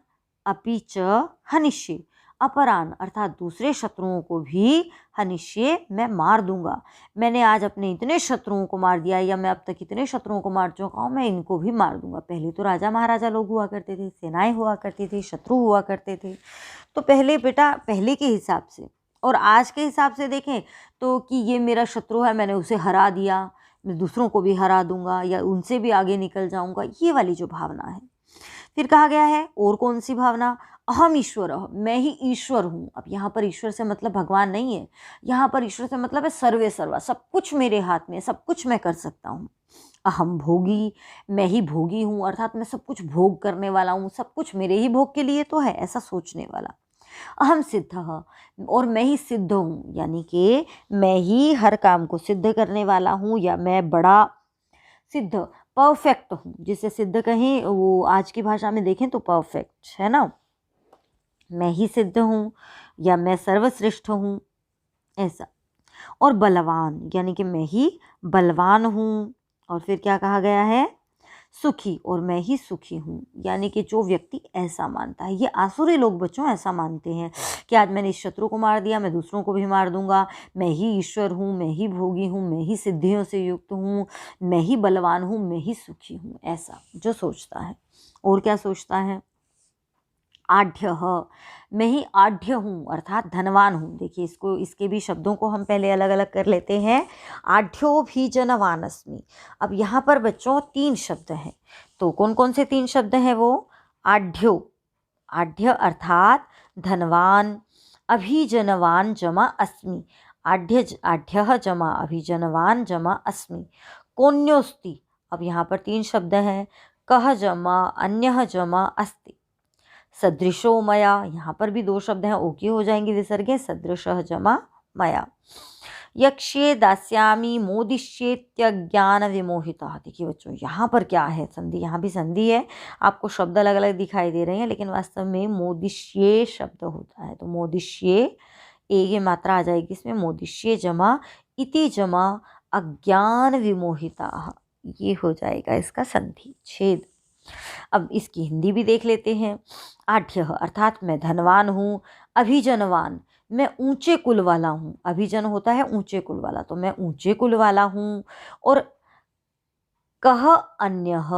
अपि च हनिष्ये, अपरान अर्थात दूसरे शत्रुओं को भी हनिष्ये मैं मार दूंगा। मैंने आज अपने इतने शत्रुओं को मार दिया, या मैं अब तक इतने शत्रुओं को मार चुका हूँ, मैं इनको भी मार दूंगा। पहले तो राजा महाराजा लोग हुआ करते थे, सेनाएं हुआ करती थी, शत्रु हुआ करते थे। तो पहले बेटा पहले के हिसाब से और आज के हिसाब से देखें तो कि ये मेरा शत्रु है, मैंने उसे हरा दिया, मैं दूसरों को भी हरा दूंगा या उनसे भी आगे निकल जाऊंगा, ये वाली जो भावना है। फिर कहा गया है और कौन सी भावना, अहम ईश्वर, मैं ही ईश्वर हूँ। अब यहाँ पर ईश्वर से मतलब भगवान नहीं है, यहाँ पर ईश्वर से मतलब है सर्वे सर्वा, सब कुछ मेरे हाथ में, सब कुछ मैं कर सकता हूँ। अहम भोगी, मैं ही भोगी हूँ, अर्थात मैं सब कुछ भोग करने वाला हूँ, सब कुछ मेरे ही भोग के लिए तो है, ऐसा सोचने वाला। अहम सिद्ध, और मैं ही सिद्ध हूँ, यानी कि मैं ही हर काम को सिद्ध करने वाला हूँ, या मैं बड़ा सिद्ध परफेक्ट हूँ। जिसे सिद्ध कहें वो आज की भाषा में देखें तो परफेक्ट है ना, मैं ही सिद्ध हूँ या मैं सर्वश्रेष्ठ हूँ, ऐसा। और बलवान, यानी कि मैं ही बलवान हूँ। और फिर क्या कहा गया है, सुखी, और मैं ही सुखी हूँ, यानी कि जो व्यक्ति ऐसा मानता है, ये आसुरी लोग बच्चों ऐसा मानते हैं कि आज मैंने इस शत्रु को मार दिया, मैं दूसरों को भी मार दूंगा, मैं ही ईश्वर हूँ, मैं ही भोगी हूँ, मैं ही सिद्धियों से युक्त हूँ, मैं ही बलवान हूँ, मैं ही सुखी हूँ, ऐसा जो सोचता है। और क्या सोचता है, आढ़्य, मैं ही आढ़्य हूँ, अर्थात धनवान हूँ। देखिए इसको, इसके भी शब्दों को हम पहले अलग अलग कर लेते हैं। आढ़्यो भी जनवान अस्मि। अब यहाँ पर बच्चों 3 शब्द हैं, तो कौन कौन से 3 शब्द हैं वो, आढ़्यो, आढ़्य अर्थात धनवान, अभिजनवान जमा अस्मि, आढ़्य जमा अभिजनवान जमा अस्मि, कोन्योस्ति। अब यहाँ पर 3 शब्द हैं, कह जमा अन्यः जमा अस्ति, सदृशो मया, यहाँ पर भी 2 शब्द हैं, ओके हो जाएंगे विसर्गे, सदृशः जमा मया। यक्ष्ये दास्यामि मोदिष्येत्यज्ञान विमोहितः। देखिए बच्चों यहाँ पर क्या है, संधि, यहाँ भी संधि है, आपको शब्द अलग अलग दिखाई दे रहे हैं, लेकिन वास्तव में मोदिष्ये शब्द होता है। तो मोदिष्ये, ए की मात्रा आ जाएगी इसमें, मोदिष्ये जमा इति जमा अज्ञान विमोहिता, ये हो जाएगा इसका संधि छेद। अब इसकी हिंदी भी देख लेते हैं। आढ़्य अर्थात मैं धनवान हूँ, अभिजनवान मैं ऊंचे कुल वाला हूँ, अभिजन होता है ऊंचे कुल वाला, तो मैं ऊंचे कुल वाला हूँ। और कह अन्यः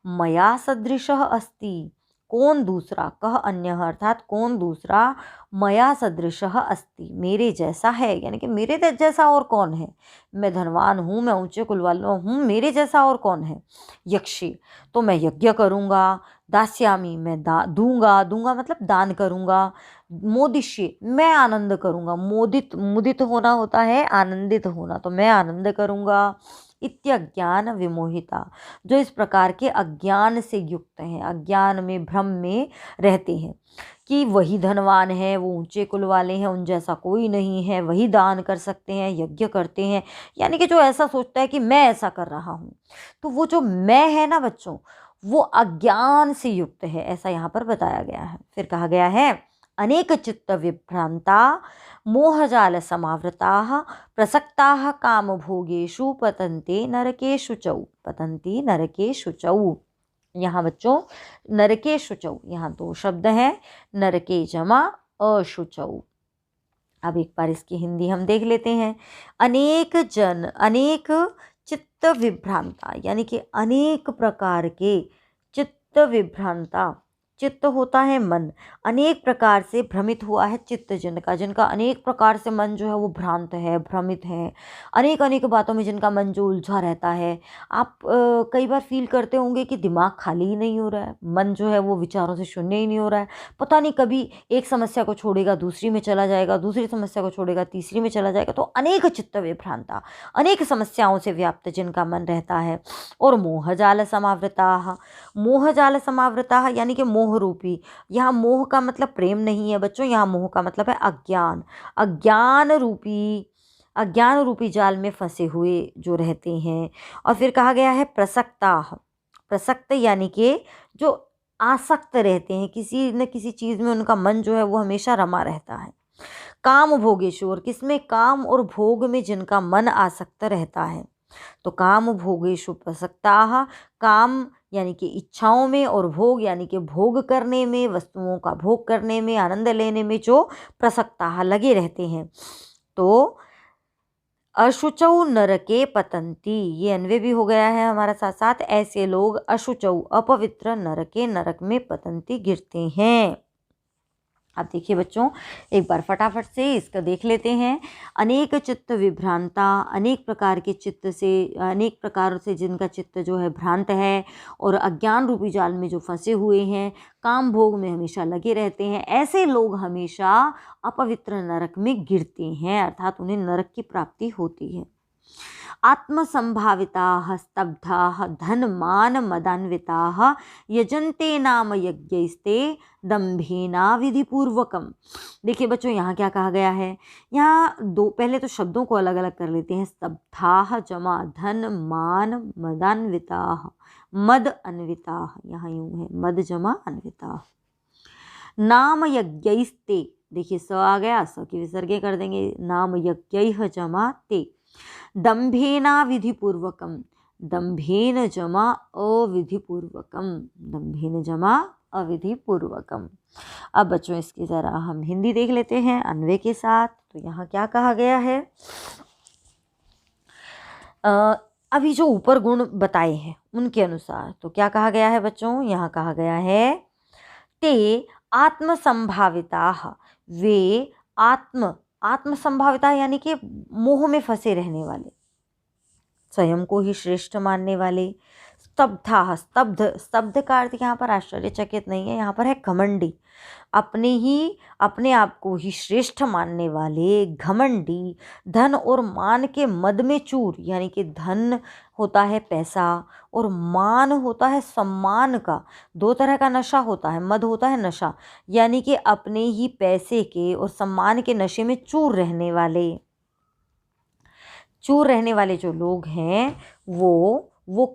मया सदृशः अस्ति, कौन दूसरा, कह अन्यः अर्थात कौन दूसरा, मया सदृशः अस्ति मेरे जैसा है, यानी कि मेरे जैसा और कौन है, मैं धनवान हूँ, मैं ऊंचे कुल वाला हूँ, मेरे जैसा और कौन है। यक्षी, तो मैं यज्ञ करूँगा, दास्यामी मैं दूंगा, दूंगा मतलब दान करूँगा, मोदिष्ये मैं आनंद करूँगा, मोदित, मुदित होना होता है आनंदित होना, तो मैं आनंद करूँगा। इत्यज्ञान विमोहिता, जो इस प्रकार के अज्ञान से युक्त हैं, अज्ञान में भ्रम में रहते हैं कि वही धनवान है, वो ऊंचे कुल वाले हैं, उन जैसा कोई नहीं है, वही दान कर सकते हैं, यज्ञ करते हैं, यानी कि जो ऐसा सोचता है कि मैं ऐसा कर रहा हूँ, तो वो जो मैं है ना बच्चों, वो अज्ञान से युक्त है, ऐसा यहाँ पर बताया गया है। फिर कहा गया है, अनेक चित्त विभ्रांता मोहजाल समावृताः प्रसक्ताः कामभोगेषु पतन्ते नरकेषु च, पतन्ति नरकेषु च। यहाँ बच्चों नरकेषु च, यहाँ 2 शब्द हैं, नरके जमा अशुचौ। अब एक बार इसकी हिंदी हम देख लेते हैं। अनेक जन, अनेक चित्त विभ्रांता, यानी कि अनेक प्रकार के चित्त विभ्रांता, चित्त होता है मन, अनेक प्रकार से भ्रमित हुआ है चित्त जिनका, जिनका अनेक प्रकार से मन जो है वो भ्रांत है, भ्रमित है, अनेक अनेक बातों में जिनका मन जो उलझा रहता है। आप कई बार फील करते होंगे कि दिमाग खाली ही नहीं हो रहा है, मन जो है वो विचारों से शून्य ही नहीं हो रहा है, पता नहीं कभी एक समस्या को छोड़ेगा दूसरी में चला जाएगा, दूसरी समस्या को छोड़ेगा तीसरी में चला जाएगा। तो अनेक चित्त विभ्रांता, अनेक समस्याओं से व्याप्त जिनका मन रहता है। और मोहजाल समावृता, मोहजाल समावृता यानी कि मोह रूपी, यहाँ मोह का मतलब प्रेम नहीं है बच्चों, यहाँ मोह का मतलब है अज्ञान, अज्ञान रूपी जाल में फंसे हुए जो रहते हैं। और फिर कहा गया है प्रसक्ता, प्रसक्त यानी कि जो आसक्त रहते हैं, किसी न किसी चीज़ में उनका मन जो है वो हमेशा रमा रहता है। काम भोगेषु, और किसमें, काम और भोग में जिनका मन आसक्त रहता है। तो काम भोगेषु प्रसक्ताः, काम यानी कि इच्छाओं में, और भोग यानी कि भोग करने में, वस्तुओं का भोग करने में, आनंद लेने में जो प्रसक्ताः लगे रहते हैं। तो अशुचौ नरके पतंती, ये अन्वय भी हो गया है हमारा साथ साथ। ऐसे लोग अशुचौ अपवित्र नरके, नरक में पतंती गिरते हैं। अब देखिए बच्चों, एक बार फटाफट से इसका देख लेते हैं। अनेक चित्त विभ्रांता, अनेक प्रकार के चित्त से, अनेक प्रकार से जिनका चित्त जो है भ्रांत है और अज्ञान रूपी जाल में जो फंसे हुए हैं, काम भोग में हमेशा लगे रहते हैं, ऐसे लोग हमेशा अपवित्र नरक में गिरते हैं, अर्थात उन्हें नरक की प्राप्ति होती है। आत्मसंभाविताः स्तब्धाः धनमान मदान्विताः यजन्ते नाम यज्ञैस्ते दम्भेना विधिपूर्वकम। देखिए बच्चों, यहाँ क्या कहा गया है, यहाँ दो, पहले तो शब्दों को अलग अलग कर लेते हैं। स्तब्धाः जमा धन मान मदान्विताः, मद अन्विताः, यहाँ यूं है मद जमा अन्विताः। नाम यज्ञैस्ते, देखिए स आ गया, स की विसर्गे कर देंगे, नाम यज्ञैः जमा ते, दंभेना विधिपूर्वकम, दंभेन जमा अविधिपूर्वकम, दंभेन जमा अविधिपूर्वकम। अब बच्चों इसकी ज़रा हम हिंदी देख लेते हैं अन्वय के साथ। तो यहाँ क्या कहा गया है, अभी जो ऊपर गुण बताए हैं उनके अनुसार तो क्या कहा गया है बच्चों, यहाँ कहा गया है ते आत्मसंभाविताः, वे आत्मसंभाविता यानी कि मोह में फंसे रहने वाले, स्वयं को ही श्रेष्ठ मानने वाले। स्तब्धा, स्तब्ध का अर्थ यहाँ पर आश्चर्यचकित नहीं है, यहाँ पर है घमंडी, अपने आप को ही श्रेष्ठ मानने वाले, घमंडी, धन और मान के मद में चूर, यानी कि धन होता है पैसा और मान होता है सम्मान का, दो तरह का नशा होता है। मद होता है नशा, यानी कि अपने ही पैसे के और सम्मान के नशे में चूर रहने वाले जो लोग हैं वो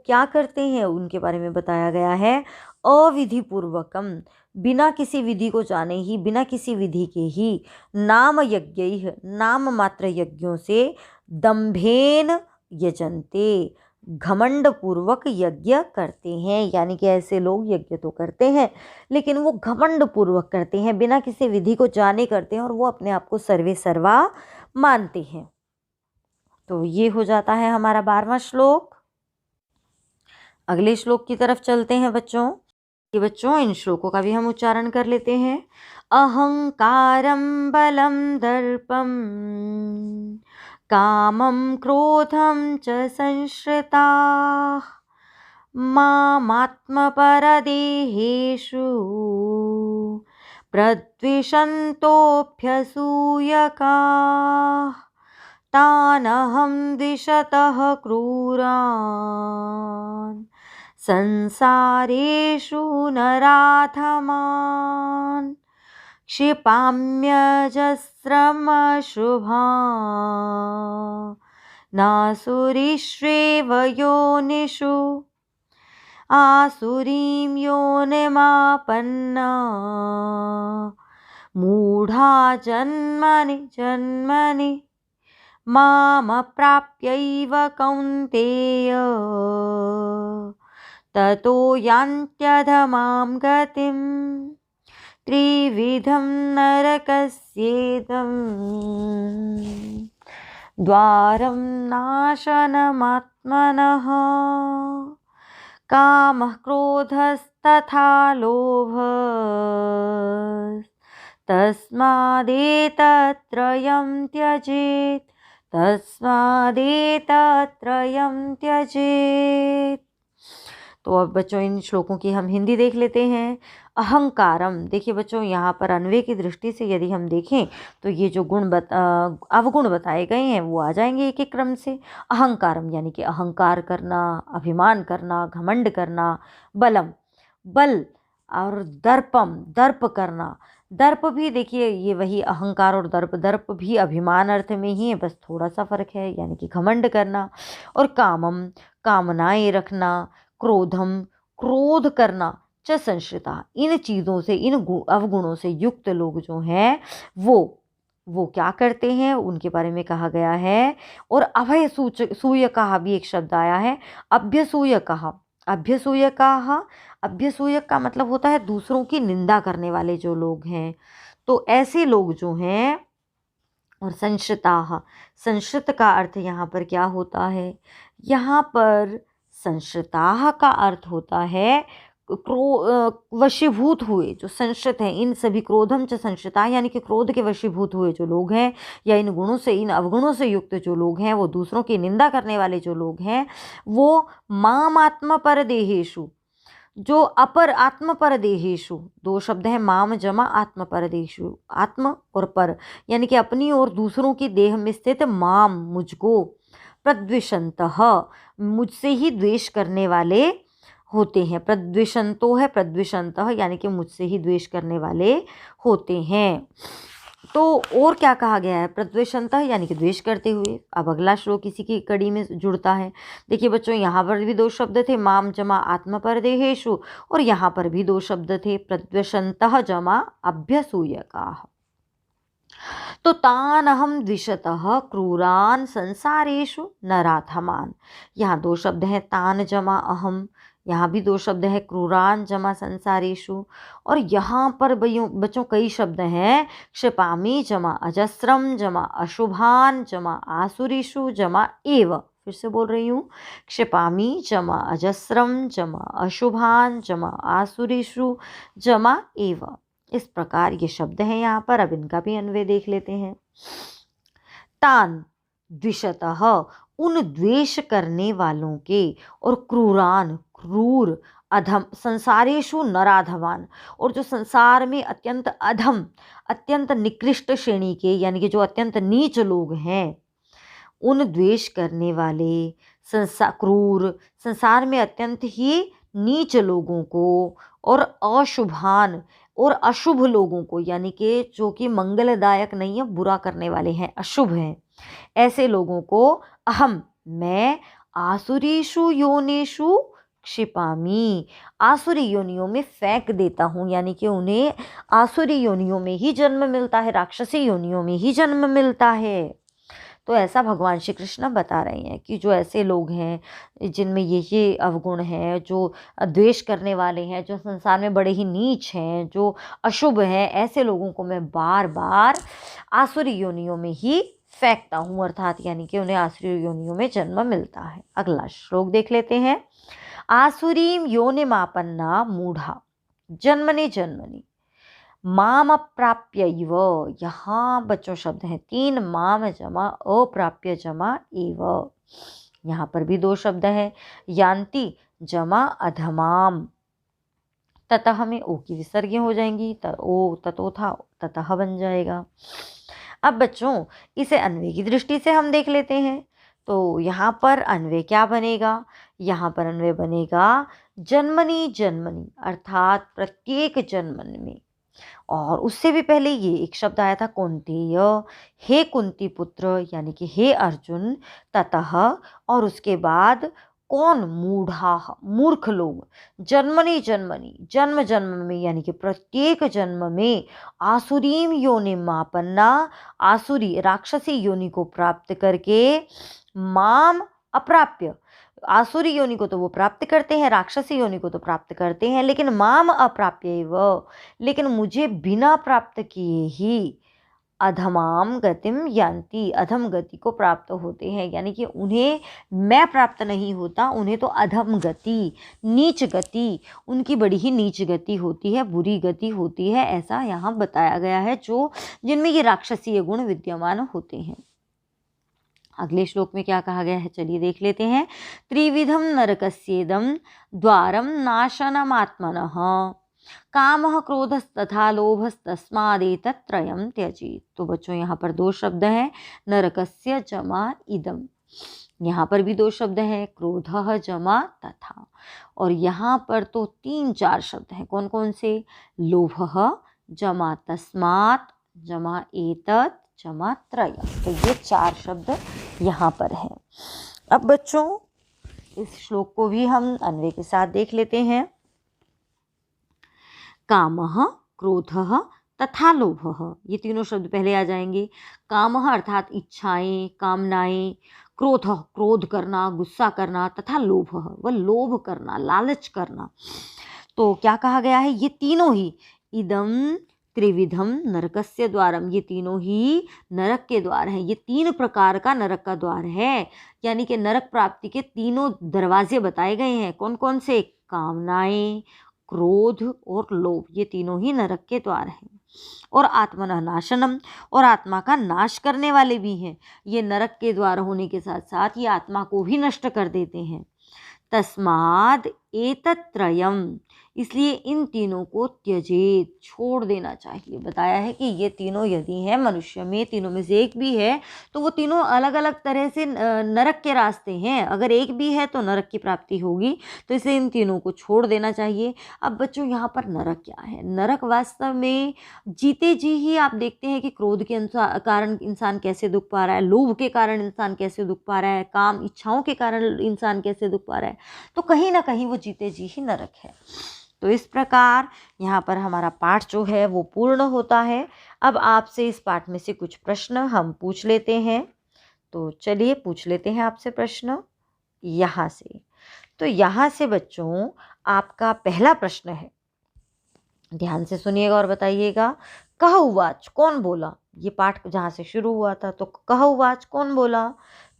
क्या करते हैं, उनके बारे में बताया गया है। अविधिपूर्वकम, बिना किसी विधि को जाने ही, बिना किसी विधि के ही, नाम यज्ञ, नाम मात्र यज्ञों से, दंभेन यजन्ते, घमंड पूर्वक यज्ञ करते हैं। यानी कि ऐसे लोग यज्ञ तो करते हैं लेकिन वो घमंड पूर्वक करते हैं, बिना किसी विधि को जाने करते हैं, और वो अपने आप को सर्वे सर्वा मानते हैं। तो ये हो जाता है हमारा 12वां श्लोक। अगले श्लोक की तरफ चलते हैं बच्चों। ये बच्चों इन श्लोकों का भी हम उच्चारण कर लेते हैं। अहंकारं बलं दर्पं कामं क्रोधं च संश्रिताः मामात्मपरदेहेषु प्रद्विषन्तोऽभ्यसूयकाः तानहं द्विषतः क्रूरान् संसारेषु नराधमान् क्षिपाम्यजस्रमशुभान् नासुरीष्वेव योनिषु आसुरीं योनिमापन्ना मूढा जन्मनि जन्मनि मामप्राप्यैव कौन्तेय ततो यान्त्यधमां गतिं त्रिविधं नरकस्येदम् द्वारं नाशनमात्मनः कामः क्रोधस्तथा लोभस्तस्मादेतत्त्रयं त्यजेत् त्यजेत्। तो अब बच्चों इन श्लोकों की हम हिंदी देख लेते हैं। अहंकारम, देखिए बच्चों यहाँ पर अन्वय की दृष्टि से यदि हम देखें तो ये जो अवगुण बताए गए हैं वो आ जाएंगे एक एक क्रम से। अहंकारम यानी कि अहंकार करना, अभिमान करना, घमंड करना। बलम, बल, और दर्पम, दर्प करना। दर्प भी देखिए ये वही अहंकार और दर्प भी अभिमान अर्थ में ही है, बस थोड़ा सा फर्क है, यानी कि घमंड करना। और कामम, कामनाएं रखना। क्रोधम, क्रोध करना, च संश्रिता, इन चीज़ों से, इन अवगुणों से युक्त लोग जो हैं वो क्या करते हैं, उनके बारे में कहा गया है। और अभय सूयकाः भी एक शब्द आया है, अभ्यसूयकाः। अभ्यसूयकाः, अभ्यसूयक का मतलब होता है दूसरों की निंदा करने वाले जो लोग हैं, तो ऐसे लोग जो हैं। और संश्रिताः, संश्रित का अर्थ यहाँ पर क्या होता है, यहाँ पर संश्रिताः का अर्थ होता है वशीभूत हुए, जो संश्रित हैं, इन सभी क्रोधम च संश्रिता, यानी कि क्रोध के वशीभूत हुए जो लोग हैं, या इन गुणों से, इन अवगुणों से युक्त जो लोग हैं, वो दूसरों की निंदा करने वाले जो लोग हैं, वो माम आत्म परदेहेषु, जो अपर आत्म परदेहेषु, दो शब्द हैं माम जमा आत्म परदेहेषु, आत्म और पर, यानी कि अपनी और दूसरों की देह में स्थित माम, मुझको, प्रद्विषन्तः, मुझसे ही द्वेष करने वाले होते हैं। प्रद्विषंतो है प्रद्विषंतः, यानी कि मुझसे ही द्वेष करने वाले होते हैं। तो और क्या कहा गया है, प्रद्वेषंतः यानी कि द्वेष करते हुए। अब अगला श्लोक इसी की कड़ी में जुड़ता है। देखिए बच्चों, यहाँ पर भी दो शब्द थे, माम जमा आत्म परदेहेषु, और यहाँ पर भी दो शब्द थे, प्रद्वेषंतः जमा अभ्यसूयकाः। तो तान अहम द्विषतः क्रूरान संसारेषु नराधमान। यहाँ दो शब्द हैं, तान जमा अहम, यहाँ भी दो शब्द है, क्रूरान जमा संसारेषु। और यहाँ पर बच्चों कई शब्द हैं, क्षिपामी जमा अजस्रम जमा अशुभान जमा आसुरीषु जमा एव। फिर से बोल रही हूँ, क्षिपामी जमा अजस्रम जमा अशुभान जमा आसुरीषु जमा एव। इस प्रकार ये शब्द हैं यहाँ पर। अब इनका भी अन्वय देख लेते हैं। तान द्विषतः, उन द्वेष करने वालों के, और क्रूरान, क्रूर, अधम, संसारेषु नराधमान, और जो संसार में अत्यंत अधम, अत्यंत निकृष्ट श्रेणी के, यानी कि जो अत्यंत नीच लोग हैं, उन द्वेष करने वाले, क्रूर, संसार में अत्यंत ही नीच लोगों को, और अशुभान, और अशुभ लोगों को, यानी कि जो कि मंगलदायक नहीं है, बुरा करने वाले हैं, अशुभ हैं, ऐसे लोगों को अहम, मैं, आसुरीषु योनिषु क्षिपामी, आसुरी योनियों में फेंक देता हूँ, यानी कि उन्हें आसुरी योनियों में ही जन्म मिलता है, राक्षसी योनियों में ही जन्म मिलता है। तो ऐसा भगवान श्री कृष्ण बता रहे हैं कि जो ऐसे लोग हैं जिनमें ये अवगुण हैं, जो द्वेष करने वाले हैं, जो संसार में बड़े ही नीच हैं, जो अशुभ हैं, ऐसे लोगों को मैं बार बार आसुरी योनियों में ही फेंकता हूँ, अर्थात यानी कि उन्हें आसुरी योनियों में जन्म मिलता है। अगला श्लोक देख लेते हैं। आसुरीम योनिमापन्ना मूढ़ा जन्मनि जन्मनि माम अप्राप्यैव। यहाँ बच्चों शब्द हैं तीन, माम जमा अप्राप्य जमा एव। यहाँ पर भी दो शब्द हैं, यान्ति जमा अधमाम, ततः में ओ की विसर्ग हो जाएंगी, ओ ततोथा ततः बन जाएगा। अब बच्चों इसे अन्वय की दृष्टि से हम देख लेते हैं। तो यहाँ पर अन्वय क्या बनेगा, यहाँ पर अन्वय बनेगा जन्मनि जन्मनि, अर्थात प्रत्येक जन्मन में। और उससे भी पहले ये एक शब्द आया था कौन्तेय, हे कुंती पुत्र, यानी कि हे अर्जुन, ततः, और उसके बाद कौन, मूढ़ा, मूर्ख लोग, जन्मनि जन्मनि, जन्म जन्म में, यानी कि प्रत्येक जन्म में, आसुरीम योनिमापन्ना, आसुरी राक्षसी योनि को प्राप्त करके, माम अप्राप्य, आसुरी योनि को तो वो प्राप्त करते हैं, राक्षसी योनि को तो प्राप्त करते हैं, लेकिन माम अप्राप्यैव, लेकिन मुझे बिना प्राप्त किए ही अधमाम गतिम यान्ति, अधम गति को प्राप्त होते हैं, यानी कि उन्हें मैं प्राप्त नहीं होता, उन्हें तो अधम गति, नीच गति, उनकी बड़ी ही नीच गति होती है, बुरी गति होती है, ऐसा यहाँ बताया गया है, जो जिनमें ये राक्षसीय गुण विद्यमान होते हैं। अगले श्लोक में क्या कहा गया है, चलिए देख लेते हैं। त्रिविधम नरकस्येदं द्वारम नाशनमात्मनः कामः क्रोधस्तथा लोभस्तस्मादेतत्त्रयं त्यजेत्। तो बच्चों यहाँ पर दो शब्द हैं, नरकस्य जमा इदम, यहाँ पर भी दो शब्द हैं, क्रोधः जमा तथा, और यहाँ पर तो तीन चार शब्द हैं, कौन कौन से, लोभः जमा तस्मात् जमा एतत् जमा त्रय। तो ये चार शब्द यहाँ पर हैं। अब बच्चों इस श्लोक को भी हम अन्वय के साथ देख लेते हैं। कामः, क्रोधः तथा लोभः। ये तीनों शब्द पहले आ जाएंगे। कामः अर्थात इच्छाएं, कामनाएं, क्रोधः क्रोध करना, गुस्सा करना, तथा लोभः वह लोभ करना, लालच करना। तो क्या कहा गया है, ये तीनों ही इदम त्रिविधम नरकस्य द्वारम, ये तीनों ही नरक के द्वार हैं। ये 3 प्रकार का नरक का द्वार है, यानी कि नरक प्राप्ति के तीनों दरवाजे बताए गए हैं। कौन कौन से? कामनाएं, क्रोध और लोभ, ये तीनों ही नरक के द्वार हैं। और आत्मनः नाशनम, और आत्मा का नाश करने वाले भी हैं। ये नरक के द्वार होने के साथ साथ ये आत्मा को भी नष्ट कर देते हैं। तस्माद एतत्रयम, इसलिए इन तीनों को त्यजेत, छोड़ देना चाहिए। बताया है कि ये तीनों यदि हैं मनुष्य में, तीनों में से एक भी है तो वो तीनों अलग अलग तरह से नरक के रास्ते हैं। अगर एक भी है तो नरक की प्राप्ति होगी, तो इसलिए इन तीनों को छोड़ देना चाहिए। अब बच्चों यहाँ पर नरक क्या है? नरक वास्तव में जीते जी ही आप देखते हैं कि क्रोध के कारण इंसान कैसे दुख पा रहा है, लोभ के कारण इंसान कैसे दुख पा रहा है, काम इच्छाओं के कारण इंसान कैसे दुख पा रहा है। तो कहीं ना कहीं वो जीते जी ही नरक है। तो इस प्रकार यहाँ पर हमारा पाठ जो है वो पूर्ण होता है। अब आपसे इस पाठ में से कुछ प्रश्न हम पूछ लेते हैं। तो चलिए पूछ लेते हैं आपसे प्रश्न यहाँ से। तो यहाँ से बच्चों आपका पहला प्रश्न है, ध्यान से सुनिएगा और बताइएगा। कह उवाच, कौन बोला? ये पाठ जहाँ से शुरू हुआ था, तो कह उवाच कौन बोला?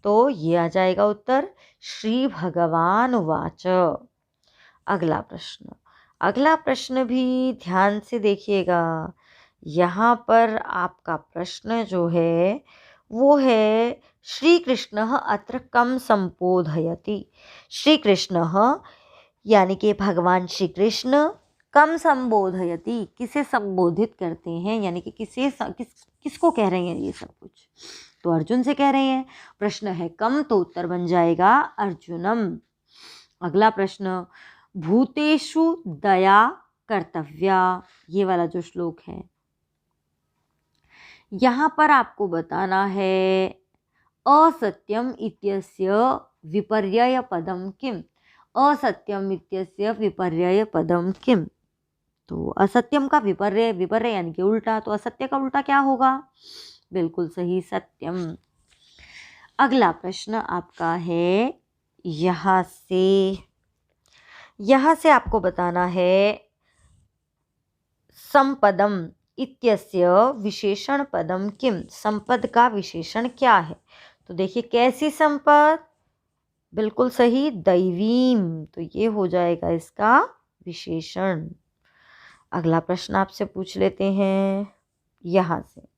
तो ये आ जाएगा उत्तर, श्री भगवान उवाच। अगला प्रश्न भी ध्यान से देखिएगा। यहाँ पर आपका प्रश्न जो है वो है, श्री कृष्ण अत्र कम संबोधयति। श्री कृष्ण यानी कि भगवान श्री कृष्ण कम संबोधयति, किसे संबोधित करते हैं, यानी कि किसको कह रहे हैं ये सब कुछ? तो अर्जुन से कह रहे हैं। प्रश्न है कम, तो उत्तर बन जाएगा अर्जुनम। अगला प्रश्न, भूतेषु दया कर्तव्या, ये वाला जो श्लोक है, यहाँ पर आपको बताना है असत्यम इत्यस्य विपर्यय पदम किम। असत्यम इत्यस्य विपर्यय पदम किम। तो असत्यम का विपर्यय, विपर्यय यानी कि उल्टा, तो असत्य का उल्टा क्या होगा? बिल्कुल सही, सत्यम। अगला प्रश्न आपका है यहाँ से आपको बताना है संपदम इत्यस्य विशेषण पदम किम। संपद का विशेषण क्या है? तो देखिए, कैसी संपद? बिल्कुल सही, दैवीम। तो ये हो जाएगा इसका विशेषण। अगला प्रश्न आपसे पूछ लेते हैं यहाँ से।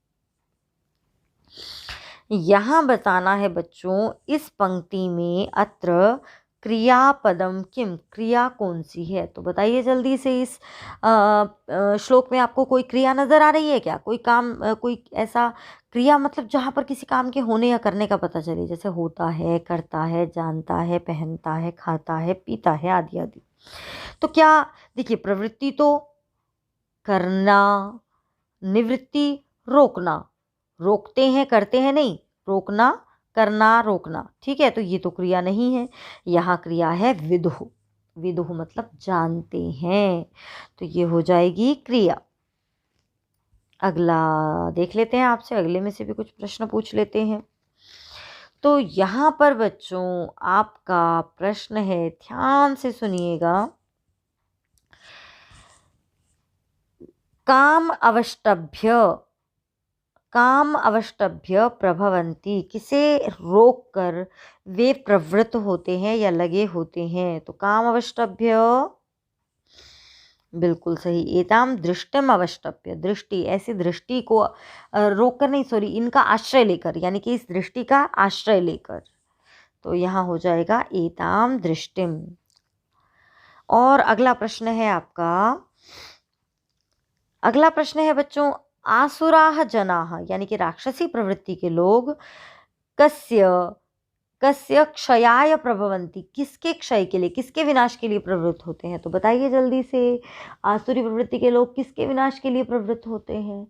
यहाँ बताना है बच्चों, इस पंक्ति में अत्र क्रियापदम किम, क्रिया कौन सी है? तो बताइए जल्दी से। इस श्लोक में आपको कोई क्रिया नजर आ रही है क्या? कोई काम, कोई ऐसा क्रिया, मतलब जहाँ पर किसी काम के होने या करने का पता चले, जैसे होता है, करता है, जानता है, पहनता है, खाता है, पीता है, आदि आदि। तो क्या देखिए, प्रवृत्ति तो करना, निवृत्ति रोकना, रोकते हैं करते हैं नहीं, रोकना, करना, रोकना, ठीक है। तो ये तो क्रिया नहीं है। यहाँ क्रिया है विदुः। विदुः मतलब जानते हैं, तो ये हो जाएगी क्रिया। अगला देख लेते हैं आपसे, अगले में से भी कुछ प्रश्न पूछ लेते हैं। तो यहाँ पर बच्चों आपका प्रश्न है, ध्यान से सुनिएगा। काम अवष्टभ्य प्रभवन्ति, किसे रोक कर वे प्रवृत्त होते हैं या लगे होते हैं? तो काम अवष्टभ्य, बिल्कुल सही। एताम दृष्टिम अवष्टभ्य, दृष्टि, ऐसी दृष्टि को रोक कर नहीं, सॉरी, इनका आश्रय लेकर, यानी कि इस दृष्टि का आश्रय लेकर। तो यहाँ हो जाएगा एताम दृष्टिम। और अगला प्रश्न है आपका, अगला प्रश्न है बच्चों, आसुराः जनाः, यानी कि राक्षसी प्रवृत्ति के लोग, कस्य क्षयाय प्रभवन्ति, किसके क्षय के लिए, किसके विनाश के लिए प्रवृत्त होते हैं? तो बताइए जल्दी से, आसुरी प्रवृत्ति के लोग किसके विनाश के लिए प्रवृत्त होते हैं?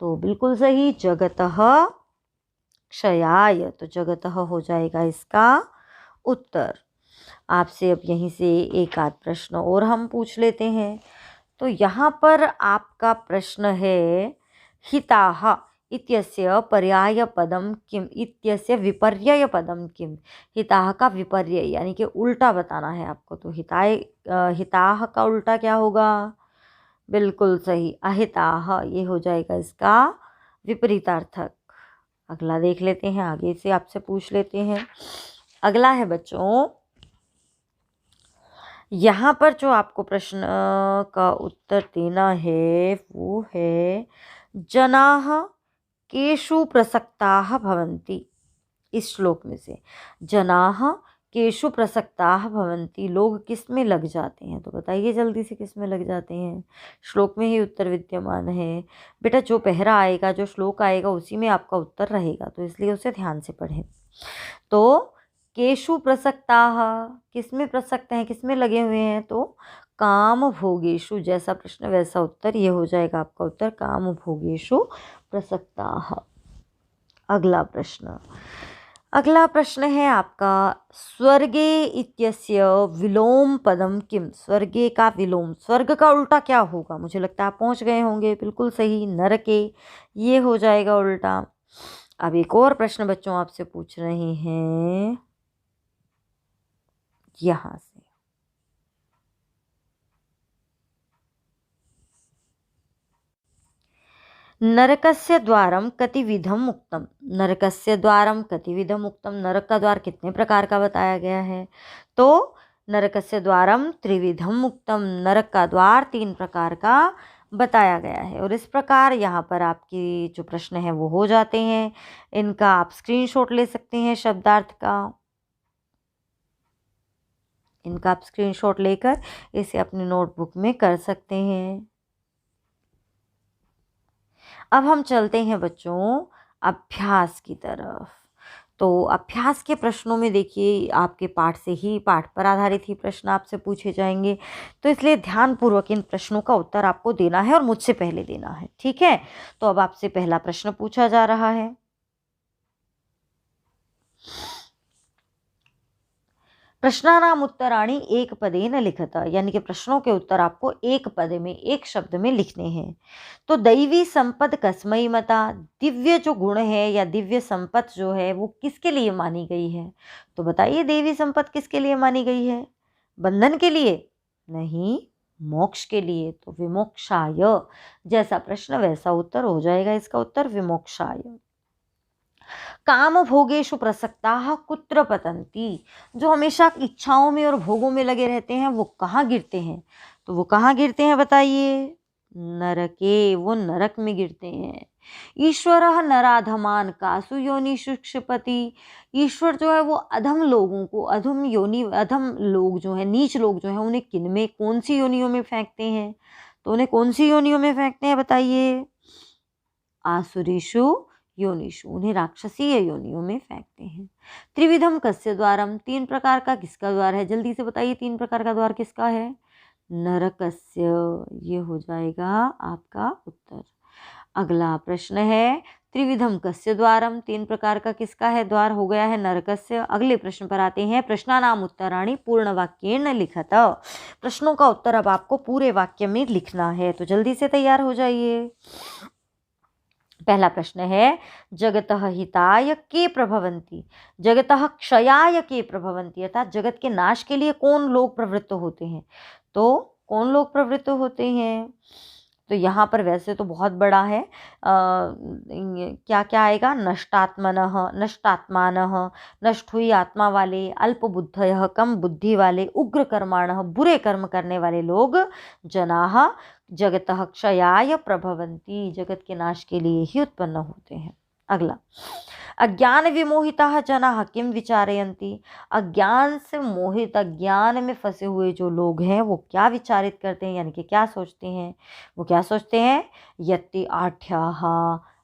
तो बिल्कुल सही, जगतः क्षयाय। तो जगतः हो जाएगा इसका उत्तर। आपसे अब यहीं से एक आध प्रश्न और हम पूछ लेते हैं। तो यहाँ पर आपका प्रश्न है हिताः इत्यस्य पर्यायपदं किम् इत्यस्य विपर्ययपदं किम्। हिताः का विपर्यय यानी कि उल्टा बताना है आपको। तो हिताः का उल्टा क्या होगा? बिल्कुल सही, अहिताः। ये हो जाएगा इसका विपरीतार्थक। अगला देख लेते हैं, आगे से आपसे पूछ लेते हैं। अगला है बच्चों, यहाँ पर जो आपको प्रश्न का उत्तर देना है वो है जनाः केषु प्रसक्ताः भवन्ति। इस श्लोक में से जनाः केषु प्रसक्ताः भवन्ति, लोग किस में लग जाते हैं। तो बताइए जल्दी से किस में लग जाते हैं। श्लोक में ही उत्तर विद्यमान है। बेटा जो पहरा आएगा, जो श्लोक आएगा, उसी में आपका उत्तर रहेगा, तो इसलिए उसे ध्यान से पढ़ें। तो केषु प्रसक्ताः, किस में प्रसक्त हैं, किस में लगे हुए हैं। तो काम भोगेषु, जैसा प्रश्न वैसा उत्तर, ये हो जाएगा आपका उत्तर, काम भोगेषु प्रसक्ताः। अगला प्रश्न है आपका स्वर्गे इत्यस्य विलोम पदम किम। स्वर्गे का विलोम, स्वर्ग का उल्टा क्या होगा? मुझे लगता है आप पहुंच गए होंगे। बिल्कुल सही, नरके। ये हो जाएगा उल्टा। अब एक और प्रश्न बच्चों आपसे पूछ रहे हैं यहां से, नरकस्य द्वारम कतिविधम उक्तम। नरकस्य द्वारम कतिविधम उक्तम, नरक का द्वार कितने प्रकार का बताया गया है। तो नरकस्य द्वारम त्रिविधम उक्तम, नरक का द्वार 3 प्रकार का बताया गया है। और इस प्रकार यहाँ पर आपकी जो प्रश्न है वो हो जाते हैं। इनका आप स्क्रीनशॉट ले सकते हैं शब्दार्थ का। इनका आप स्क्रीनशॉट लेकर इसे अपनी नोटबुक में कर सकते हैं। अब हम चलते हैं बच्चों अभ्यास की तरफ। तो अभ्यास के प्रश्नों में देखिए आपके पाठ पर आधारित ही प्रश्न आपसे पूछे जाएंगे, तो इसलिए ध्यानपूर्वक इन प्रश्नों का उत्तर आपको देना है और मुझसे पहले देना है, ठीक है। तो अब आपसे पहला प्रश्न पूछा जा रहा है, प्रश्नानाम उत्तराणि एक पदेन लिखत, यानी कि प्रश्नों के उत्तर आपको एक पद में, एक शब्द में लिखने हैं। तो दैवी संपद कस्मई मता, दिव्य जो गुण है या दिव्य संपत्ति जो है वो किसके लिए मानी गई है। तो बताइए देवी संपत्ति किसके लिए मानी गई है? बंधन के लिए? नहीं, मोक्ष के लिए। तो विमोक्षाय, जैसा प्रश्न वैसा उत्तर हो जाएगा इसका उत्तर विमोक्षाय। काम भोगेषु प्रसक्ताः कुत्र पतन्ति, जो हमेशा इच्छाओं में और भोगों में लगे रहते हैं वो कहाँ गिरते हैं। तो वो कहाँ गिरते हैं बताइए? नरके, वो नरक में गिरते हैं। ईश्वरः नराधमान कासु योनिषु क्षिपति, ईश्वर जो है वो अधम लोगों को, अधम लोग जो है, नीच लोग जो है, उन्हें किन में, कौन सी योनियों में फेंकते हैं। तो उन्हें कौन सी योनियों में फेंकते हैं बताइए? आसुरीषु योनिषु, उन्हें राक्षसीय योनियों में फेंकते हैं। त्रिविधम कस्य द्वारम, 3 प्रकार का किसका द्वार है? जल्दी से बताइए 3 प्रकार का द्वार किसका है? नरकस्य, ये हो जाएगा आपका उत्तर। अगला प्रश्न है त्रिविधम कस्य द्वारम, 3 प्रकार का किसका है द्वार? हो गया है नरकस्य। अगले प्रश्न पर आते हैं, प्रश्नानाम उत्तराणि पूर्ण वाक्येन लिखत। प्रश्नों का उत्तर अब आपको पूरे वाक्य में लिखना है, तो जल्दी से तैयार हो जाइए। पहला प्रश्न है जगतः हिताय के प्रभवन्ति, जगतः क्षयाय के प्रभवन्ति, अर्थात जगत के नाश के लिए कौन लोग प्रवृत्त होते हैं। तो कौन लोग प्रवृत्त होते हैं? तो यहाँ पर वैसे तो बहुत बड़ा है, क्या क्या आएगा? नष्टात्मनः, नष्टात्मानः, नष्ट हुई आत्मा वाले, अल्पबुद्धयः, कम बुद्धि वाले, उग्र कर्माणः, बुरे कर्म करने वाले लोग, जनाः जगतः क्षयाय प्रभवन्ति, जगत के नाश के लिए ही उत्पन्न होते हैं। अगला, अज्ञान विमोहिताः जनाः किम विचारयन्ति, अज्ञान से मोहित, अज्ञान में फंसे हुए जो लोग हैं वो क्या विचारित करते हैं, यानी कि क्या सोचते हैं। वो क्या सोचते हैं? यत्ति आढ्याः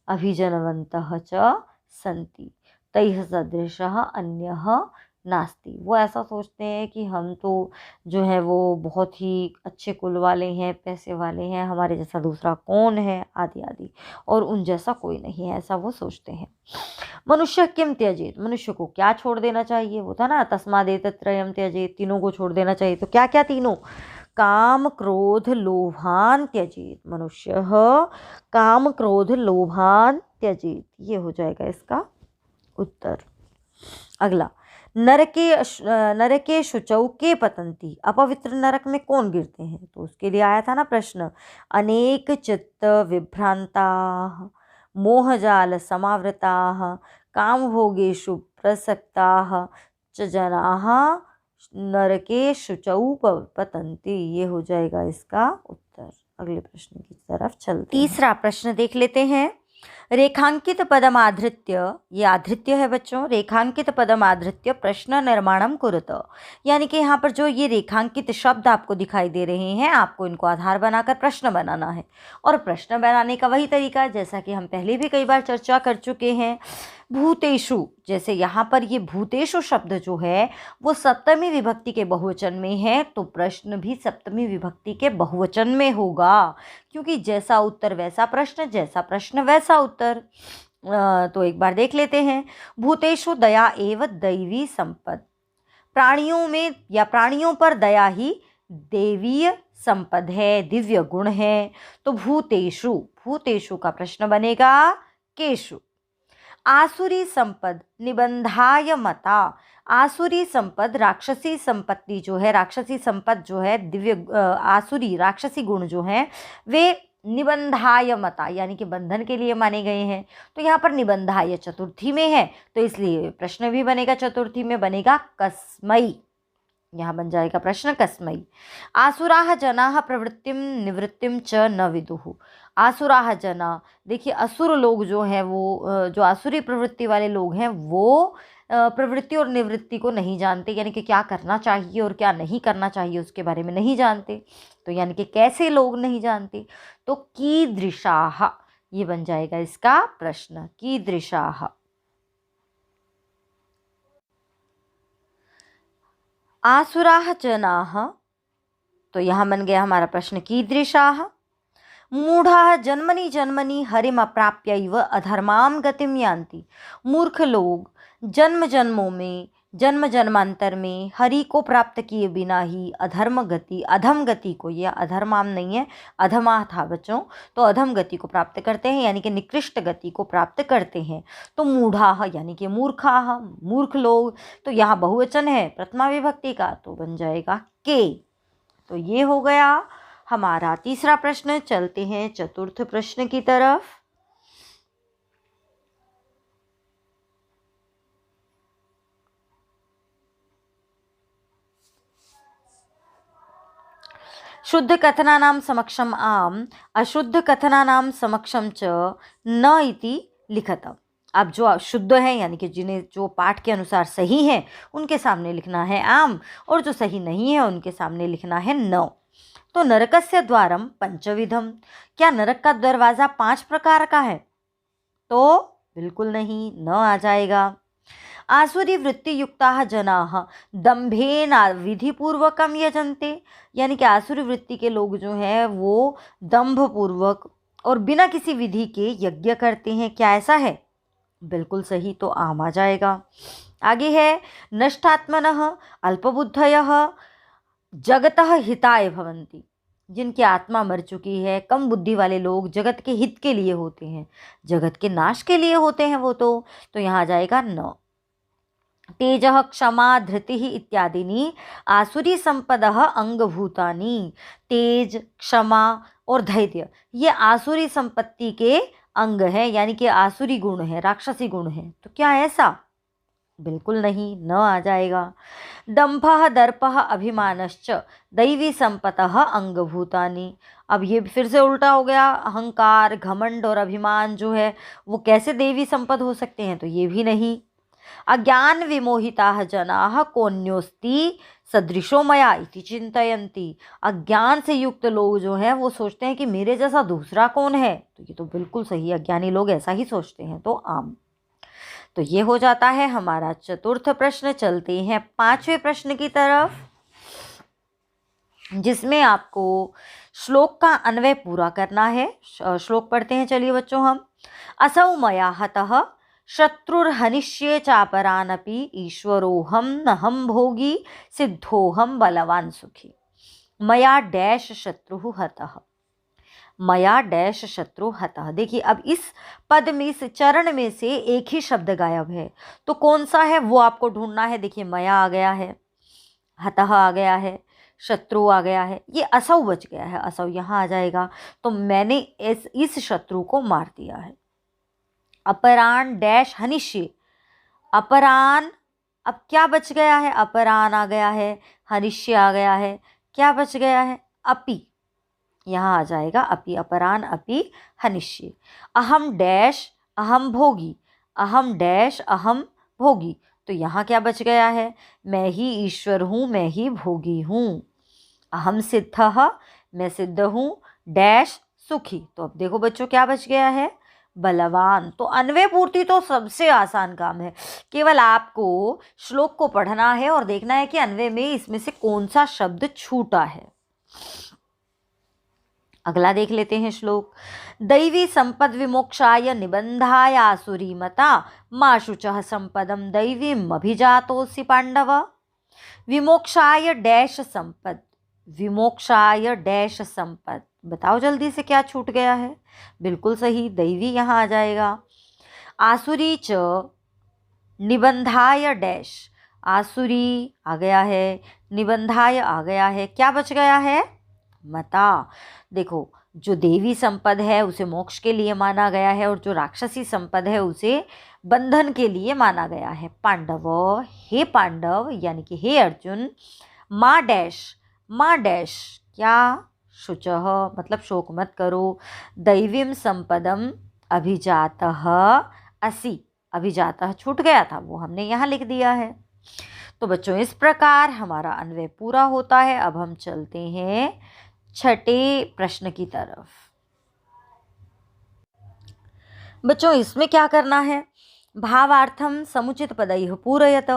अभिजनवन्तः च सन्ति तैः सदृशः अन्यः नास्ति। वो ऐसा सोचते हैं कि हम तो जो है वो बहुत ही अच्छे कुल वाले हैं, पैसे वाले हैं, हमारे जैसा दूसरा कौन है, आदि आदि, और उन जैसा कोई नहीं है, ऐसा वो सोचते हैं। मनुष्य किम त्यजेत, मनुष्य को क्या छोड़ देना चाहिए? वो था ना तस्मादेतत्रयम् त्यजेत, तीनों को छोड़ देना चाहिए। तो क्या क्या तीनों? काम क्रोध लोभान त्यजेत, मनुष्यः काम क्रोध लोभान त्यजेत, ये हो जाएगा इसका उत्तर। अगला, नरके शुचौ के पतंती, अपवित्र नरक में कौन गिरते हैं? तो उसके लिए आया था ना प्रश्न, अनेक चित्त विभ्रांता मोहजाल समावृता काम भोगेषु प्रसक्ता च जनाः नरके शुचौ पतंती, ये हो जाएगा इसका उत्तर। अगले प्रश्न की तरफ चलते हैं। तीसरा प्रश्न देख लेते हैं। रेखांकित पदम आधृत्य, ये आधृत्य है बच्चों, रेखांकित पदम आधृत्य प्रश्न निर्माणम कुरुत, यानी कि यहाँ पर जो ये रेखांकित शब्द आपको दिखाई दे रहे हैं, आपको इनको आधार बनाकर प्रश्न बनाना है। और प्रश्न बनाने का वही तरीका है जैसा कि हम पहले भी कई बार चर्चा कर चुके हैं। भूतेषु, जैसे यहाँ पर ये भूतेषु शब्द जो है वो सप्तमी विभक्ति के बहुवचन में है, तो प्रश्न भी सप्तमी विभक्ति के बहुवचन में होगा, क्योंकि जैसा उत्तर वैसा प्रश्न, जैसा प्रश्न वैसा उत्तर। तो एक बार देख लेते हैं। भूतेषु दया एव दैवी संपद, प्राणियों में या प्राणियों पर दया ही देवीय संपद है, दिव्य गुण है। तो भूतेषु, भूतेषु का प्रश्न बनेगा केषु। आसुरी संपद निबंधाय मता, आसुरी संपद राक्षसी संपत्ति जो है, राक्षसी संपद जो है, दिव्य आसुरी राक्षसी गुण जो हैं वे निबंधाय मता यानी कि बंधन के लिए माने गए हैं। तो यहाँ पर निबंधाय चतुर्थी में है, तो इसलिए प्रश्न भी बनेगा चतुर्थी में, बनेगा कस्मै, यहाँ बन जाएगा प्रश्न कस्मै। आसुराः जनाः प्रवृत्तिम निवृत्तिम च न विदुः, आसुराः जना, देखिए असुर लोग जो हैं वो जो आसुरी प्रवृत्ति वाले लोग हैं वो प्रवृत्ति और निवृत्ति को नहीं जानते, यानी कि क्या करना चाहिए और क्या नहीं करना चाहिए उसके बारे में नहीं जानते। तो यानी कि कैसे लोग नहीं जानते, तो कीदृशाः, ये बन जाएगा इसका प्रश्न, कीदृशाः। आसुराः जनाः, तो यहाँ बन गया हमारा प्रश्न कीदृशाः। मूढ़ाः जन्मनि जन्मनि हरिम अप्राप्यैव अधर्मां गतिम यान्ति, मूर्ख लोग जन्म जन्मों में, जन्म जन्मांतर में हरि को प्राप्त किए बिना ही अधर्म गति, अधम गति को, यह अधर्माम नहीं है, अधमा था बच्चों, तो अधम गति को प्राप्त करते हैं, यानी कि निकृष्ट गति को प्राप्त करते हैं। तो मूढ़ाः यानी कि मूर्खाः, मूर्ख लोग, तो यहाँ बहुवचन है प्रथमा विभक्ति का, तो बन जाएगा के। तो ये हो गया हमारा तीसरा प्रश्न। चलते हैं चतुर्थ प्रश्न की तरफ। शुद्ध कथनानां समक्षम आम, अशुद्ध कथनानां समक्षम च न इति लिखत। अब जो शुद्ध है यानी कि जिन्हें जो पाठ के अनुसार सही है उनके सामने लिखना है आम, और जो सही नहीं है उनके सामने लिखना है न। तो नरकस्य द्वारम पंचविधम, क्या नरक का दरवाज़ा 5 प्रकार का है? तो बिल्कुल नहीं, न आ जाएगा। आसुरी वृत्ति युक्ताः जनाः दंभेन विधिपूर्वकम यजन्ते, यानी कि आसुरी वृत्ति के लोग जो हैं वो दंभ पूर्वक और बिना किसी विधि के यज्ञ करते हैं, क्या ऐसा है? बिल्कुल सही, तो आम आ जाएगा। आगे है नष्टात्मनः अल्पबुद्धयः जगतः हिताय भवन्ति, जिनकी आत्मा मर चुकी है, कम बुद्धि वाले लोग जगत के हित के लिए होते हैं, जगत के नाश के लिए होते हैं वो तो यहाँ आ जाएगा न। तेजः क्षमा धृतिः इत्यादिनी आसुरी संपदः अंगभूतानि, तेज, क्षमा और धैर्य ये आसुरी संपत्ति के अंग है, यानी कि आसुरी गुण है, राक्षसी गुण है। तो क्या ऐसा? बिल्कुल नहीं, न आ जाएगा। दंभः दर्पः अभिमानश्च दैवी संपतः अंगभूतानि, अब ये फिर से उल्टा हो गया, अहंकार, घमंड और अभिमान जो है वो कैसे देवी संपद हो सकते हैं? तो ये भी नहीं। अज्ञान विमोहिताः जनाः कोन्योस्ति सदृशो मया इति चिंतयन्ति, अज्ञान से युक्त लोग जो हैं वो सोचते हैं कि मेरे जैसा दूसरा कौन है? तो ये तो बिल्कुल सही, अज्ञानी लोग ऐसा ही सोचते हैं, तो आम। तो ये हो जाता है हमारा चतुर्थ प्रश्न। चलते हैं 5वें प्रश्न की तरफ, जिसमें आपको श्लोक का अन्वय पूरा करना है। श्लोक पढ़ते हैं, चलिए बच्चों हम। असौ मया हतः शत्रुर्हनिष्ये चापरानपि ईश्वरोहम नहम भोगी सिद्धोहम बलवान सुखी। मया डैश शत्रु हतः, मया डैश शत्रु हतः। देखिए अब इस पद में, इस चरण में से एक ही शब्द गायब है, तो कौन सा है वो आपको ढूंढना है। देखिए मया आ गया है, हतः आ गया है, शत्रु आ गया है, ये असौ बच गया है, असौ यहाँ आ जाएगा। तो मैंने इस शत्रु को मार दिया है। अपरान डैश हनिष्ये, अपरान, अब क्या बच गया है, अपरान आ गया है, हनिष्य आ गया है, क्या बच गया है, अपि, यहाँ आ जाएगा अपि, अपरान अपि हनिष्ये। अहम डैश अहम भोगी, अहम डैश अहम भोगी, तो यहाँ क्या बच गया है, मैं ही ईश्वर हूँ, मैं ही भोगी हूँ। अहम सिद्धः, मैं सिद्ध हूँ, डैश सुखी, तो अब देखो बच्चों क्या बच गया है, बलवान। तो अन्वय पूर्ति तो सबसे आसान काम है, केवल आपको श्लोक को पढ़ना है और देखना है कि अन्वय में इसमें से कौन सा शब्द छूटा है। अगला देख लेते हैं श्लोक। दैवी संपद विमोक्षाय निबंधाय आसुरी मता मा शुचः संपदम दैवीम अभिजातोसि पांडव। विमोक्षाय डैश संपद, विमोक्षाय डैश संपद, बताओ जल्दी से क्या छूट गया है। बिल्कुल सही, दैवी यहाँ आ जाएगा। आसुरी च निबंधाय डैश, आसुरी आ गया है, निबंधाय आ गया है, क्या बच गया है, मता। देखो जो देवी संपद है उसे मोक्ष के लिए माना गया है, और जो राक्षसी संपद है उसे बंधन के लिए माना गया है। पांडव, हे पांडव यानी कि हे अर्जुन, माँ डैश, माँ डैश क्या, शुचः मतलब शोक मत करो, दैवीम संपदम अभिजातः असि, अभिजातः छूट गया था वो हमने यहाँ लिख दिया है। तो बच्चों इस प्रकार हमारा अन्वय पूरा होता है। अब हम चलते हैं छठे प्रश्न की तरफ। बच्चों इसमें क्या करना है, भावार्थम समुचित पदैः पूरयत।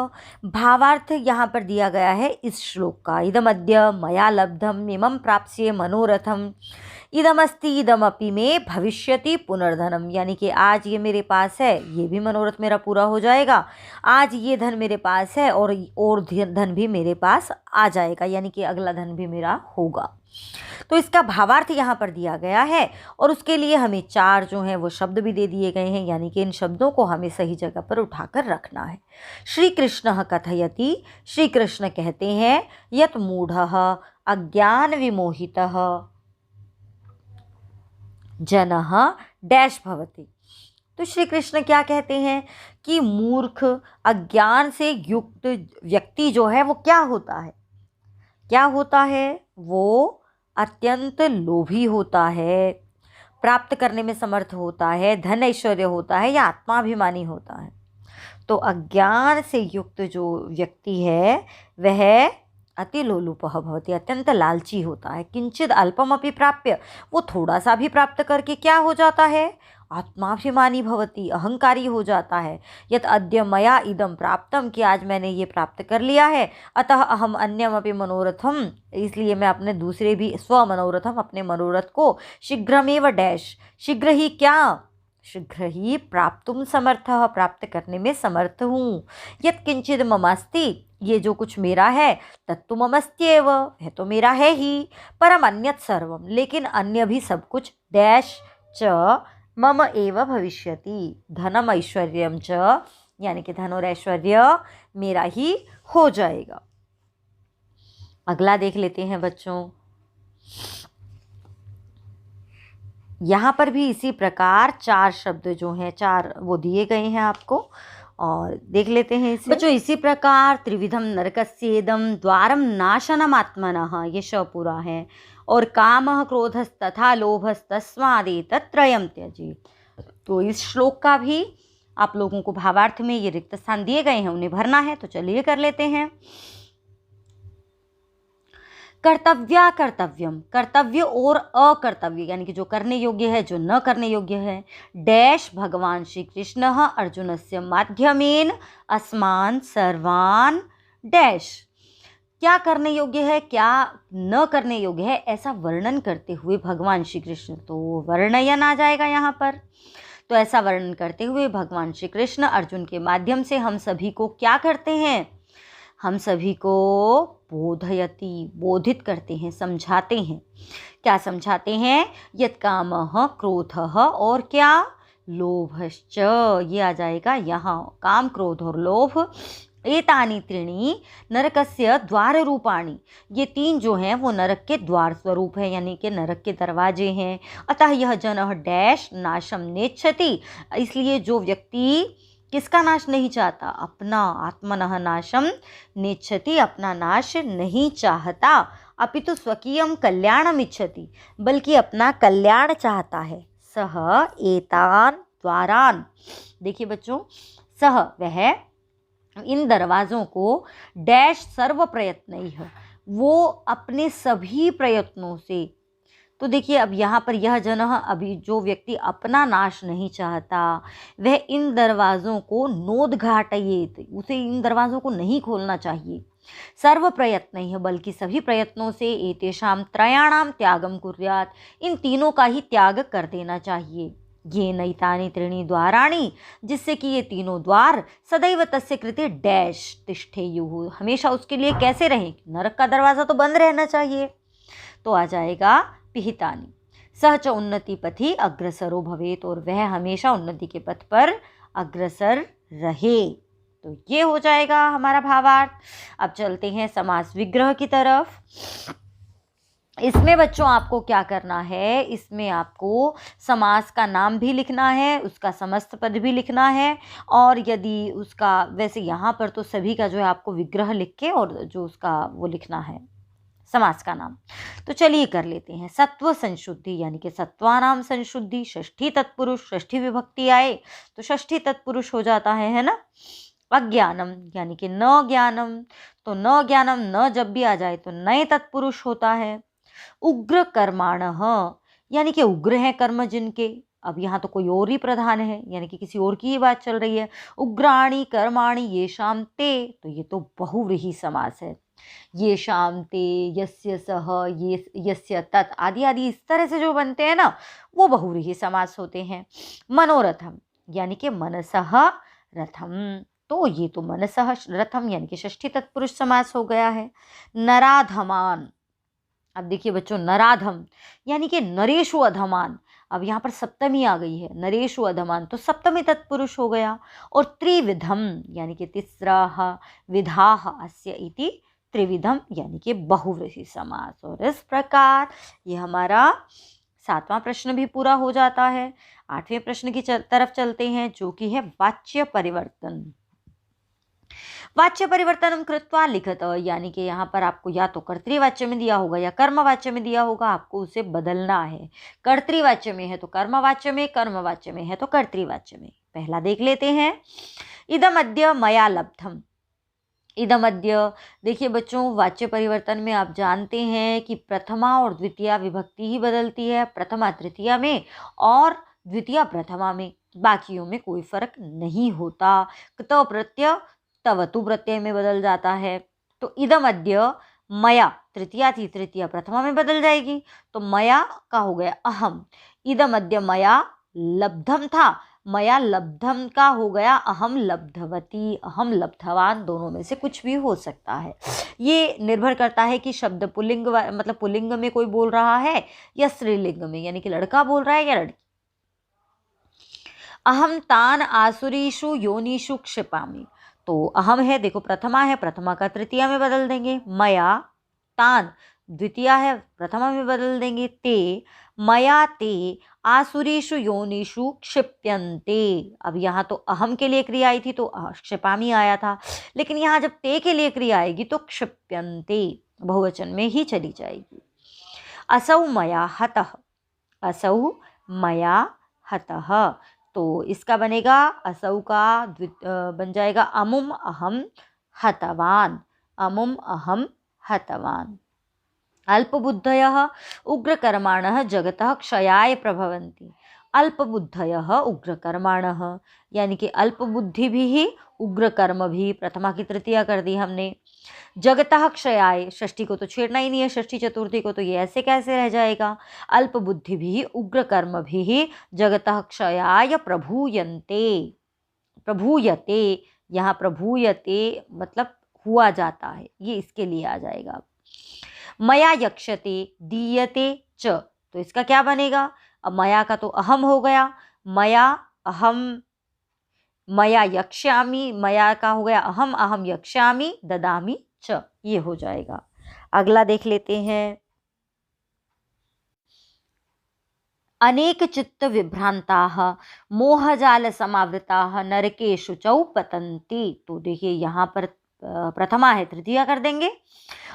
भावार्थ यहाँ पर दिया गया है इस श्लोक का, इदमद्य मया लब्धम इमं प्राप्स्ये मनोरथम, इदमस्ति इदमपि में भविष्यति पुनर्धनम, यानी कि आज ये मेरे पास है, ये भी मनोरथ मेरा पूरा हो जाएगा, आज ये धन मेरे पास है और धन भी मेरे पास आ जाएगा, यानी कि अगला धन भी मेरा होगा। तो इसका भावार्थ यहाँ पर दिया गया है, और उसके लिए हमें 4 जो हैं वो शब्द भी दे दिए गए हैं, यानी कि इन शब्दों को हमें सही जगह पर उठाकर रखना है। श्री कृष्ण कथयति, श्री कृष्ण कहते हैं, यत मूढ़ः अज्ञान विमोहितः जनः डैश भवति। तो श्री कृष्ण क्या कहते हैं कि मूर्ख अज्ञान से युक्त व्यक्ति जो है वो क्या होता है, क्या होता है, वो अत्यंत लोभी होता है, प्राप्त करने में समर्थ होता है, धन ऐश्वर्य होता है या आत्माभिमानी होता है। तो अज्ञान से युक्त जो व्यक्ति है वह अति लोलुपः भवति, अत्यंत लालची होता है। किंचित अल्पमपि प्राप्य, वो थोड़ा सा भी प्राप्त करके क्या हो जाता है, आत्माभिमानी भवति, अहंकारी हो जाता है। यत अद्य मया इदम प्राप्तम, कि आज मैंने ये प्राप्त कर लिया है, अतः अहम अन्यमपि मनोरथम, इसलिए मैं अपने दूसरे भी स्वमनोरथम, अपने मनोरथ को शीघ्रमेव डैश, शीघ्र ही क्या, शीघ्र ही प्राप्तुम समर्थः, प्राप्त करने में समर्थ हूँ। यत किंचिद ममास्ति, ये जो कुछ मेरा है, तत्तु ममस्त्येव, है तो मेरा है ही, परम अन्यत् सर्वम, लेकिन अन्य भी सब कुछ डैश च मम एव भविष्यति, धनम ऐश्वर्यम च, यानी कि धन और ऐश्वर्य मेरा ही हो जाएगा। अगला देख लेते हैं बच्चों। यहाँ पर भी इसी प्रकार 4 शब्द जो हैं, 4 वो दिए गए हैं आपको, और देख लेते हैं इसे। बच्चों इसी प्रकार त्रिविधम नरकस्येदम द्वारम नाशनम आत्मनः, ये श पूरा है, और कामः क्रोधस्तथा लोभस्तस्मादेतत्त्रयं त्यजेत्। तो इस श्लोक का भी आप लोगों को भावार्थ में ये रिक्त स्थान दिए गए हैं, उन्हें भरना है, तो चलिए कर लेते हैं। कर्तव्या कर्तव्यम, कर्तव्य और अकर्तव्य, यानी कि जो करने योग्य है, जो न करने योग्य है, डैश भगवान श्री कृष्ण अर्जुनस्य माध्यमेन अस्मान् सर्वान् डैश, क्या करने योग्य है, क्या न करने योग्य है, ऐसा वर्णन करते हुए भगवान श्री कृष्ण, तो वर्णयन आ जाएगा यहाँ पर। तो ऐसा वर्णन करते हुए भगवान श्री कृष्ण अर्जुन के माध्यम से हम सभी को क्या करते हैं, हम सभी को बोधयति, बोधित करते हैं, समझाते हैं। क्या समझाते हैं? यत् कामः क्रोधः और क्या? लोभश्च। ये आ जाएगा यहाँ, काम क्रोध और लोभ। एतानि त्रीणि नरकस्य द्वार रूपाणि, ये तीन जो हैं वो नरक के द्वार स्वरूप है, यानी कि नरक के दरवाजे हैं। अतः यह जनः डैश नाशम नेच्छति, इसलिए जो व्यक्ति किसका नाश नहीं चाहता? अपना, आत्मनः नाशम नेच्छति, अपना नाश नहीं चाहता। अपितु स्वकीयम कल्याणम इच्छति, बल्कि अपना कल्याण चाहता है। सह एतान द्वारान, देखिए बच्चों, सह वह इन दरवाज़ों को डैश सर्व प्रयत्न ही है, वो अपने सभी प्रयत्नों से। तो देखिए अब यहाँ पर यह जन, अभी जो व्यक्ति अपना नाश नहीं चाहता वह इन दरवाज़ों को नोदघाटयेत, उसे इन दरवाज़ों को नहीं खोलना चाहिए। सर्व प्रयत्न ही है, बल्कि सभी प्रयत्नों से एतेषां त्रयाणां त्यागम कुर्यात्, इन तीनों का ही त्याग कर देना चाहिए। ये नैतानि त्रीणि द्वाराणि, जिससे कि ये तीनों द्वार सदैव तस्य कृते डैश तिष्ठेयुः, हमेशा उसके लिए कैसे रहें? नरक का दरवाज़ा तो बंद रहना चाहिए। तो आ जाएगा पिहितानि। सह च उन्नति पथि अग्रसरो भवेत, और वह हमेशा उन्नति के पथ पर अग्रसर रहे। तो ये हो जाएगा हमारा भावार्थ। अब चलते हैं समास विग्रह की तरफ। इसमें बच्चों आपको क्या करना है? इसमें आपको समास का नाम भी लिखना है, उसका समस्त पद भी लिखना है, और यदि उसका, वैसे यहाँ पर तो सभी का जो है आपको विग्रह लिख के और जो उसका वो लिखना है समास का नाम। तो चलिए कर लेते हैं। सत्व संशुद्धि, यानी कि सत्वानाम संशुद्धि, षष्ठी तत्पुरुष, षष्ठी विभक्ति आए तो षष्ठी तत्पुरुष हो जाता है ना। अज्ञानम, यानी कि न ज्ञानम, तो न ज्ञानम न जब भी आ जाए तो नए तत्पुरुष होता है। उग्र कर्माणः, यानी कि उग्र है कर्म जिनके, अब यहाँ तो कोई और ही प्रधान है, यानी कि किसी और की ही बात चल रही है। उग्राणी कर्माणि येषां ते, तो ये तो बहुव्रीहि समास है। येषां ते, यस्य सह, ये यस्य तत् आदि आदि इस तरह से जो बनते हैं ना, वो बहुव्रीहि समास होते हैं। मनोरथम, यानी कि मनसः रथम, तो ये तो मनसः रथम यानी कि षष्ठी तत्पुरुष समास हो गया है। नराधमान, अब देखिए बच्चों, नराधम यानी कि नरेशु अधमान, अब यहाँ पर सप्तमी आ गई है, नरेशु अधमान, तो सप्तमी तत्पुरुष हो गया। और त्रिविधम, यानी कि तिस्राः विधाः अस्य इति त्रिविधम, यानी कि बहुव्रीहि समास। और इस प्रकार ये हमारा 7वां प्रश्न भी पूरा हो जाता है। 8वें प्रश्न की तरफ चलते हैं, जो कि है वाच्य परिवर्तन। वाच्य परिवर्तनम कृत्वा लिखत, यानी कि यहाँ पर आपको या तो कर्तृवाच्य में दिया होगा या कर्मवाच्य में दिया होगा, आपको उसे बदलना है। कर्तृवाच्य में है तो कर्मवाच्य में, कर्मवाच्य में है तो कर्तृवाच्य में। पहला देख लेते हैं। इदम अद्य मया लब्धम, इदम अद्य, देखिए बच्चों वाच्य परिवर्तन में आप जानते हैं कि प्रथमा और द्वितीया विभक्ति ही बदलती है, प्रथमा तृतीया में और द्वितीया प्रथमा में, बाकियों में कोई फर्क नहीं होता। क्त प्रत्यय तवतु प्रत्यय में बदल जाता है। तो इदम अद्य मया, तृतीया थी, तृतीया प्रथमा में बदल जाएगी, तो मया का हो गया अहम। इदम अद्य मया लब्धम था, मया लब्धम का हो गया अहम लब्धवती, अहम लब्धवान, दोनों में से कुछ भी हो सकता है। ये निर्भर करता है कि शब्द पुल्लिंग मतलब पुल्लिंग में कोई बोल रहा है या स्त्रीलिंग में, यानी कि लड़का बोल रहा है या लड़की। अहम तान आसुरीषु योनिषु क्षिपामि, तो अहम है, देखो प्रथमा है, प्रथमा का तृतीया में बदल देंगे। मया तान द्वितीया है, प्रथमा में बदल देंगे। ते मया ते आसुरीषु योनिषु क्षिप्यन्ते, अब यहाँ तो अहम के लिए क्रिया आई थी तो क्षिपामि आया था, लेकिन यहाँ जब ते के लिए क्रिया आएगी तो क्षिप्यन्ते बहुवचन में ही चली जाएगी। असौ मया हतः, असौ मया हतः, तो इसका बनेगा असौ का बन जाएगा अमुम अहम हतवान, अमुम अहम हतवान। अल्पबुद्धयः उग्रकर्माणः जगतः क्षयाय प्रभवन्ति, अल्पबुद्धयः उग्रकर्माणः, यानी कि अल्पबुद्धि भी उग्र कर्म भी, प्रथमा की तृतीया कर दी हमने। जगतः क्षयाय, षष्ठी को तो छेड़ना ही नहीं है, षष्ठी चतुर्थी को, तो ये ऐसे कैसे रह जाएगा। अल्पबुद्धि भी उग्र कर्म भी जगतः क्षयाय प्रभूयन्ते, प्रभूयते, यहाँ प्रभूयते मतलब हुआ जाता है, ये इसके लिए आ जाएगा। मया यक्षते दीयते च, तो इसका क्या बनेगा? अब मया का तो अहम हो गया, मया अहम, मया यक्ष्यामि, मया का हो गया अहम, अहम यक्ष्यामि ददामि च, ये हो जाएगा। अगला देख लेते हैं। अनेक चित्त विभ्रांताः मोहजाल समावृताः नरकेषु च पतन्ति। तो देखिए यहाँ पर प्रथमा है, तृतीया कर देंगे।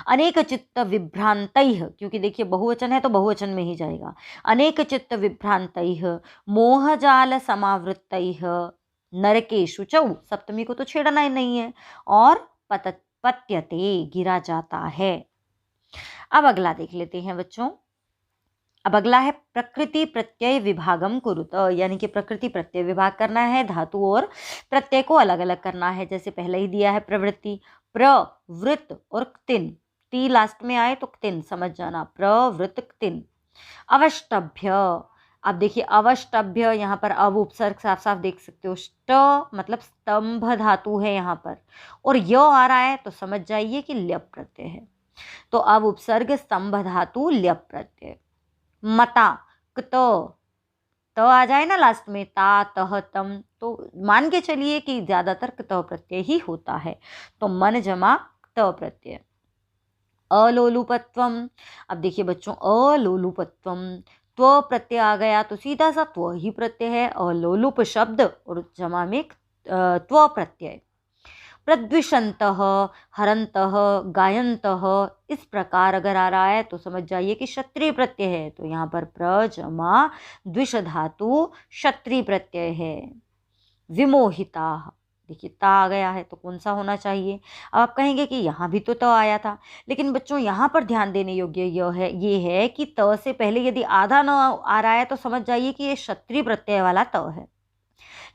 अनेक चित्त विभ्रांतैः, क्योंकि देखिए बहुवचन है तो बहुवचन में ही जाएगा। अनेक चित्त विभ्रांतैः मोहजाल समावृतैः नरकेषु च, सप्तमी को तो छेड़ना ही नहीं है, और पत्यते, गिरा जाता है। अब अगला देख लेते हैं बच्चों। अब अगला है प्रकृति प्रत्यय विभागम कुरुत, यानी कि प्रकृति प्रत्यय विभाग करना है, धातु और प्रत्यय को अलग अलग करना है। जैसे पहले ही दिया है प्रवृत्ति, प्रवृत्त और क्तिन, ती लास्ट में आए तो क्तिन समझ जाना, प्रवृत्त क्तिन। अवष्टभ्य, अब देखिए अवष्टभ्य, यहाँ पर अव उपसर्ग साफ साफ देख सकते हो, ष्ट मतलब स्तंभ धातु है यहाँ पर, और य आ रहा है तो समझ जाइए कि ल्यप प्रत्यय है। तो अव उपसर्ग स्तंभ धातु ल्यप प्रत्यय। मता, क्त, त आ जाए ना लास्ट में, ता तह तम, तो मान के चलिए कि ज्यादातर क्त प्रत्यय ही होता है, तो मन जमा क्त प्रत्यय। अलोलुपत्वम, अब देखिए बच्चों अलोलुपत्वम, त्व प्रत्यय आ गया तो सीधा सा त्व ही प्रत्यय है, अलोलुप शब्द और जमा में त्व प्रत्यय। प्रद्विषन्तः, हरन्तः, गायन्तः, इस प्रकार अगर आ रहा है तो समझ जाइए कि क्षत्रिय प्रत्यय है, तो यहाँ पर प्र जमा द्विष धातु क्षत्रिय प्रत्यय है। विमोहिता, देखिए ता आ गया है तो कौन सा होना चाहिए? अब आप कहेंगे कि यहाँ भी तो त आया था, लेकिन बच्चों यहाँ पर ध्यान देने योग्य ये है कि त से पहले यदि आधा न आ रहा है तो समझ जाइए कि ये क्षत्रिय प्रत्यय वाला त है,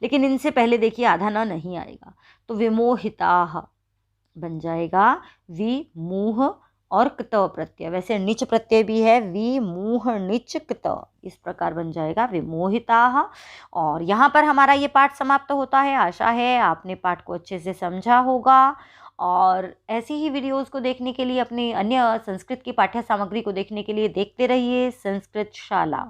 लेकिन इनसे पहले देखिए आधा न नहीं आएगा, तो विमोहिताः बन जाएगा विमूह और क्त प्रत्यय। वैसे निच प्रत्यय भी है, विमूह निच क्त, इस प्रकार बन जाएगा विमोहिताः। और यहाँ पर हमारा ये पाठ समाप्त होता है। आशा है आपने पाठ को अच्छे से समझा होगा, और ऐसी ही वीडियोस को देखने के लिए, अपनी अन्य संस्कृत की पाठ्य सामग्री को देखने के लिए देखते रहिए संस्कृत शाला।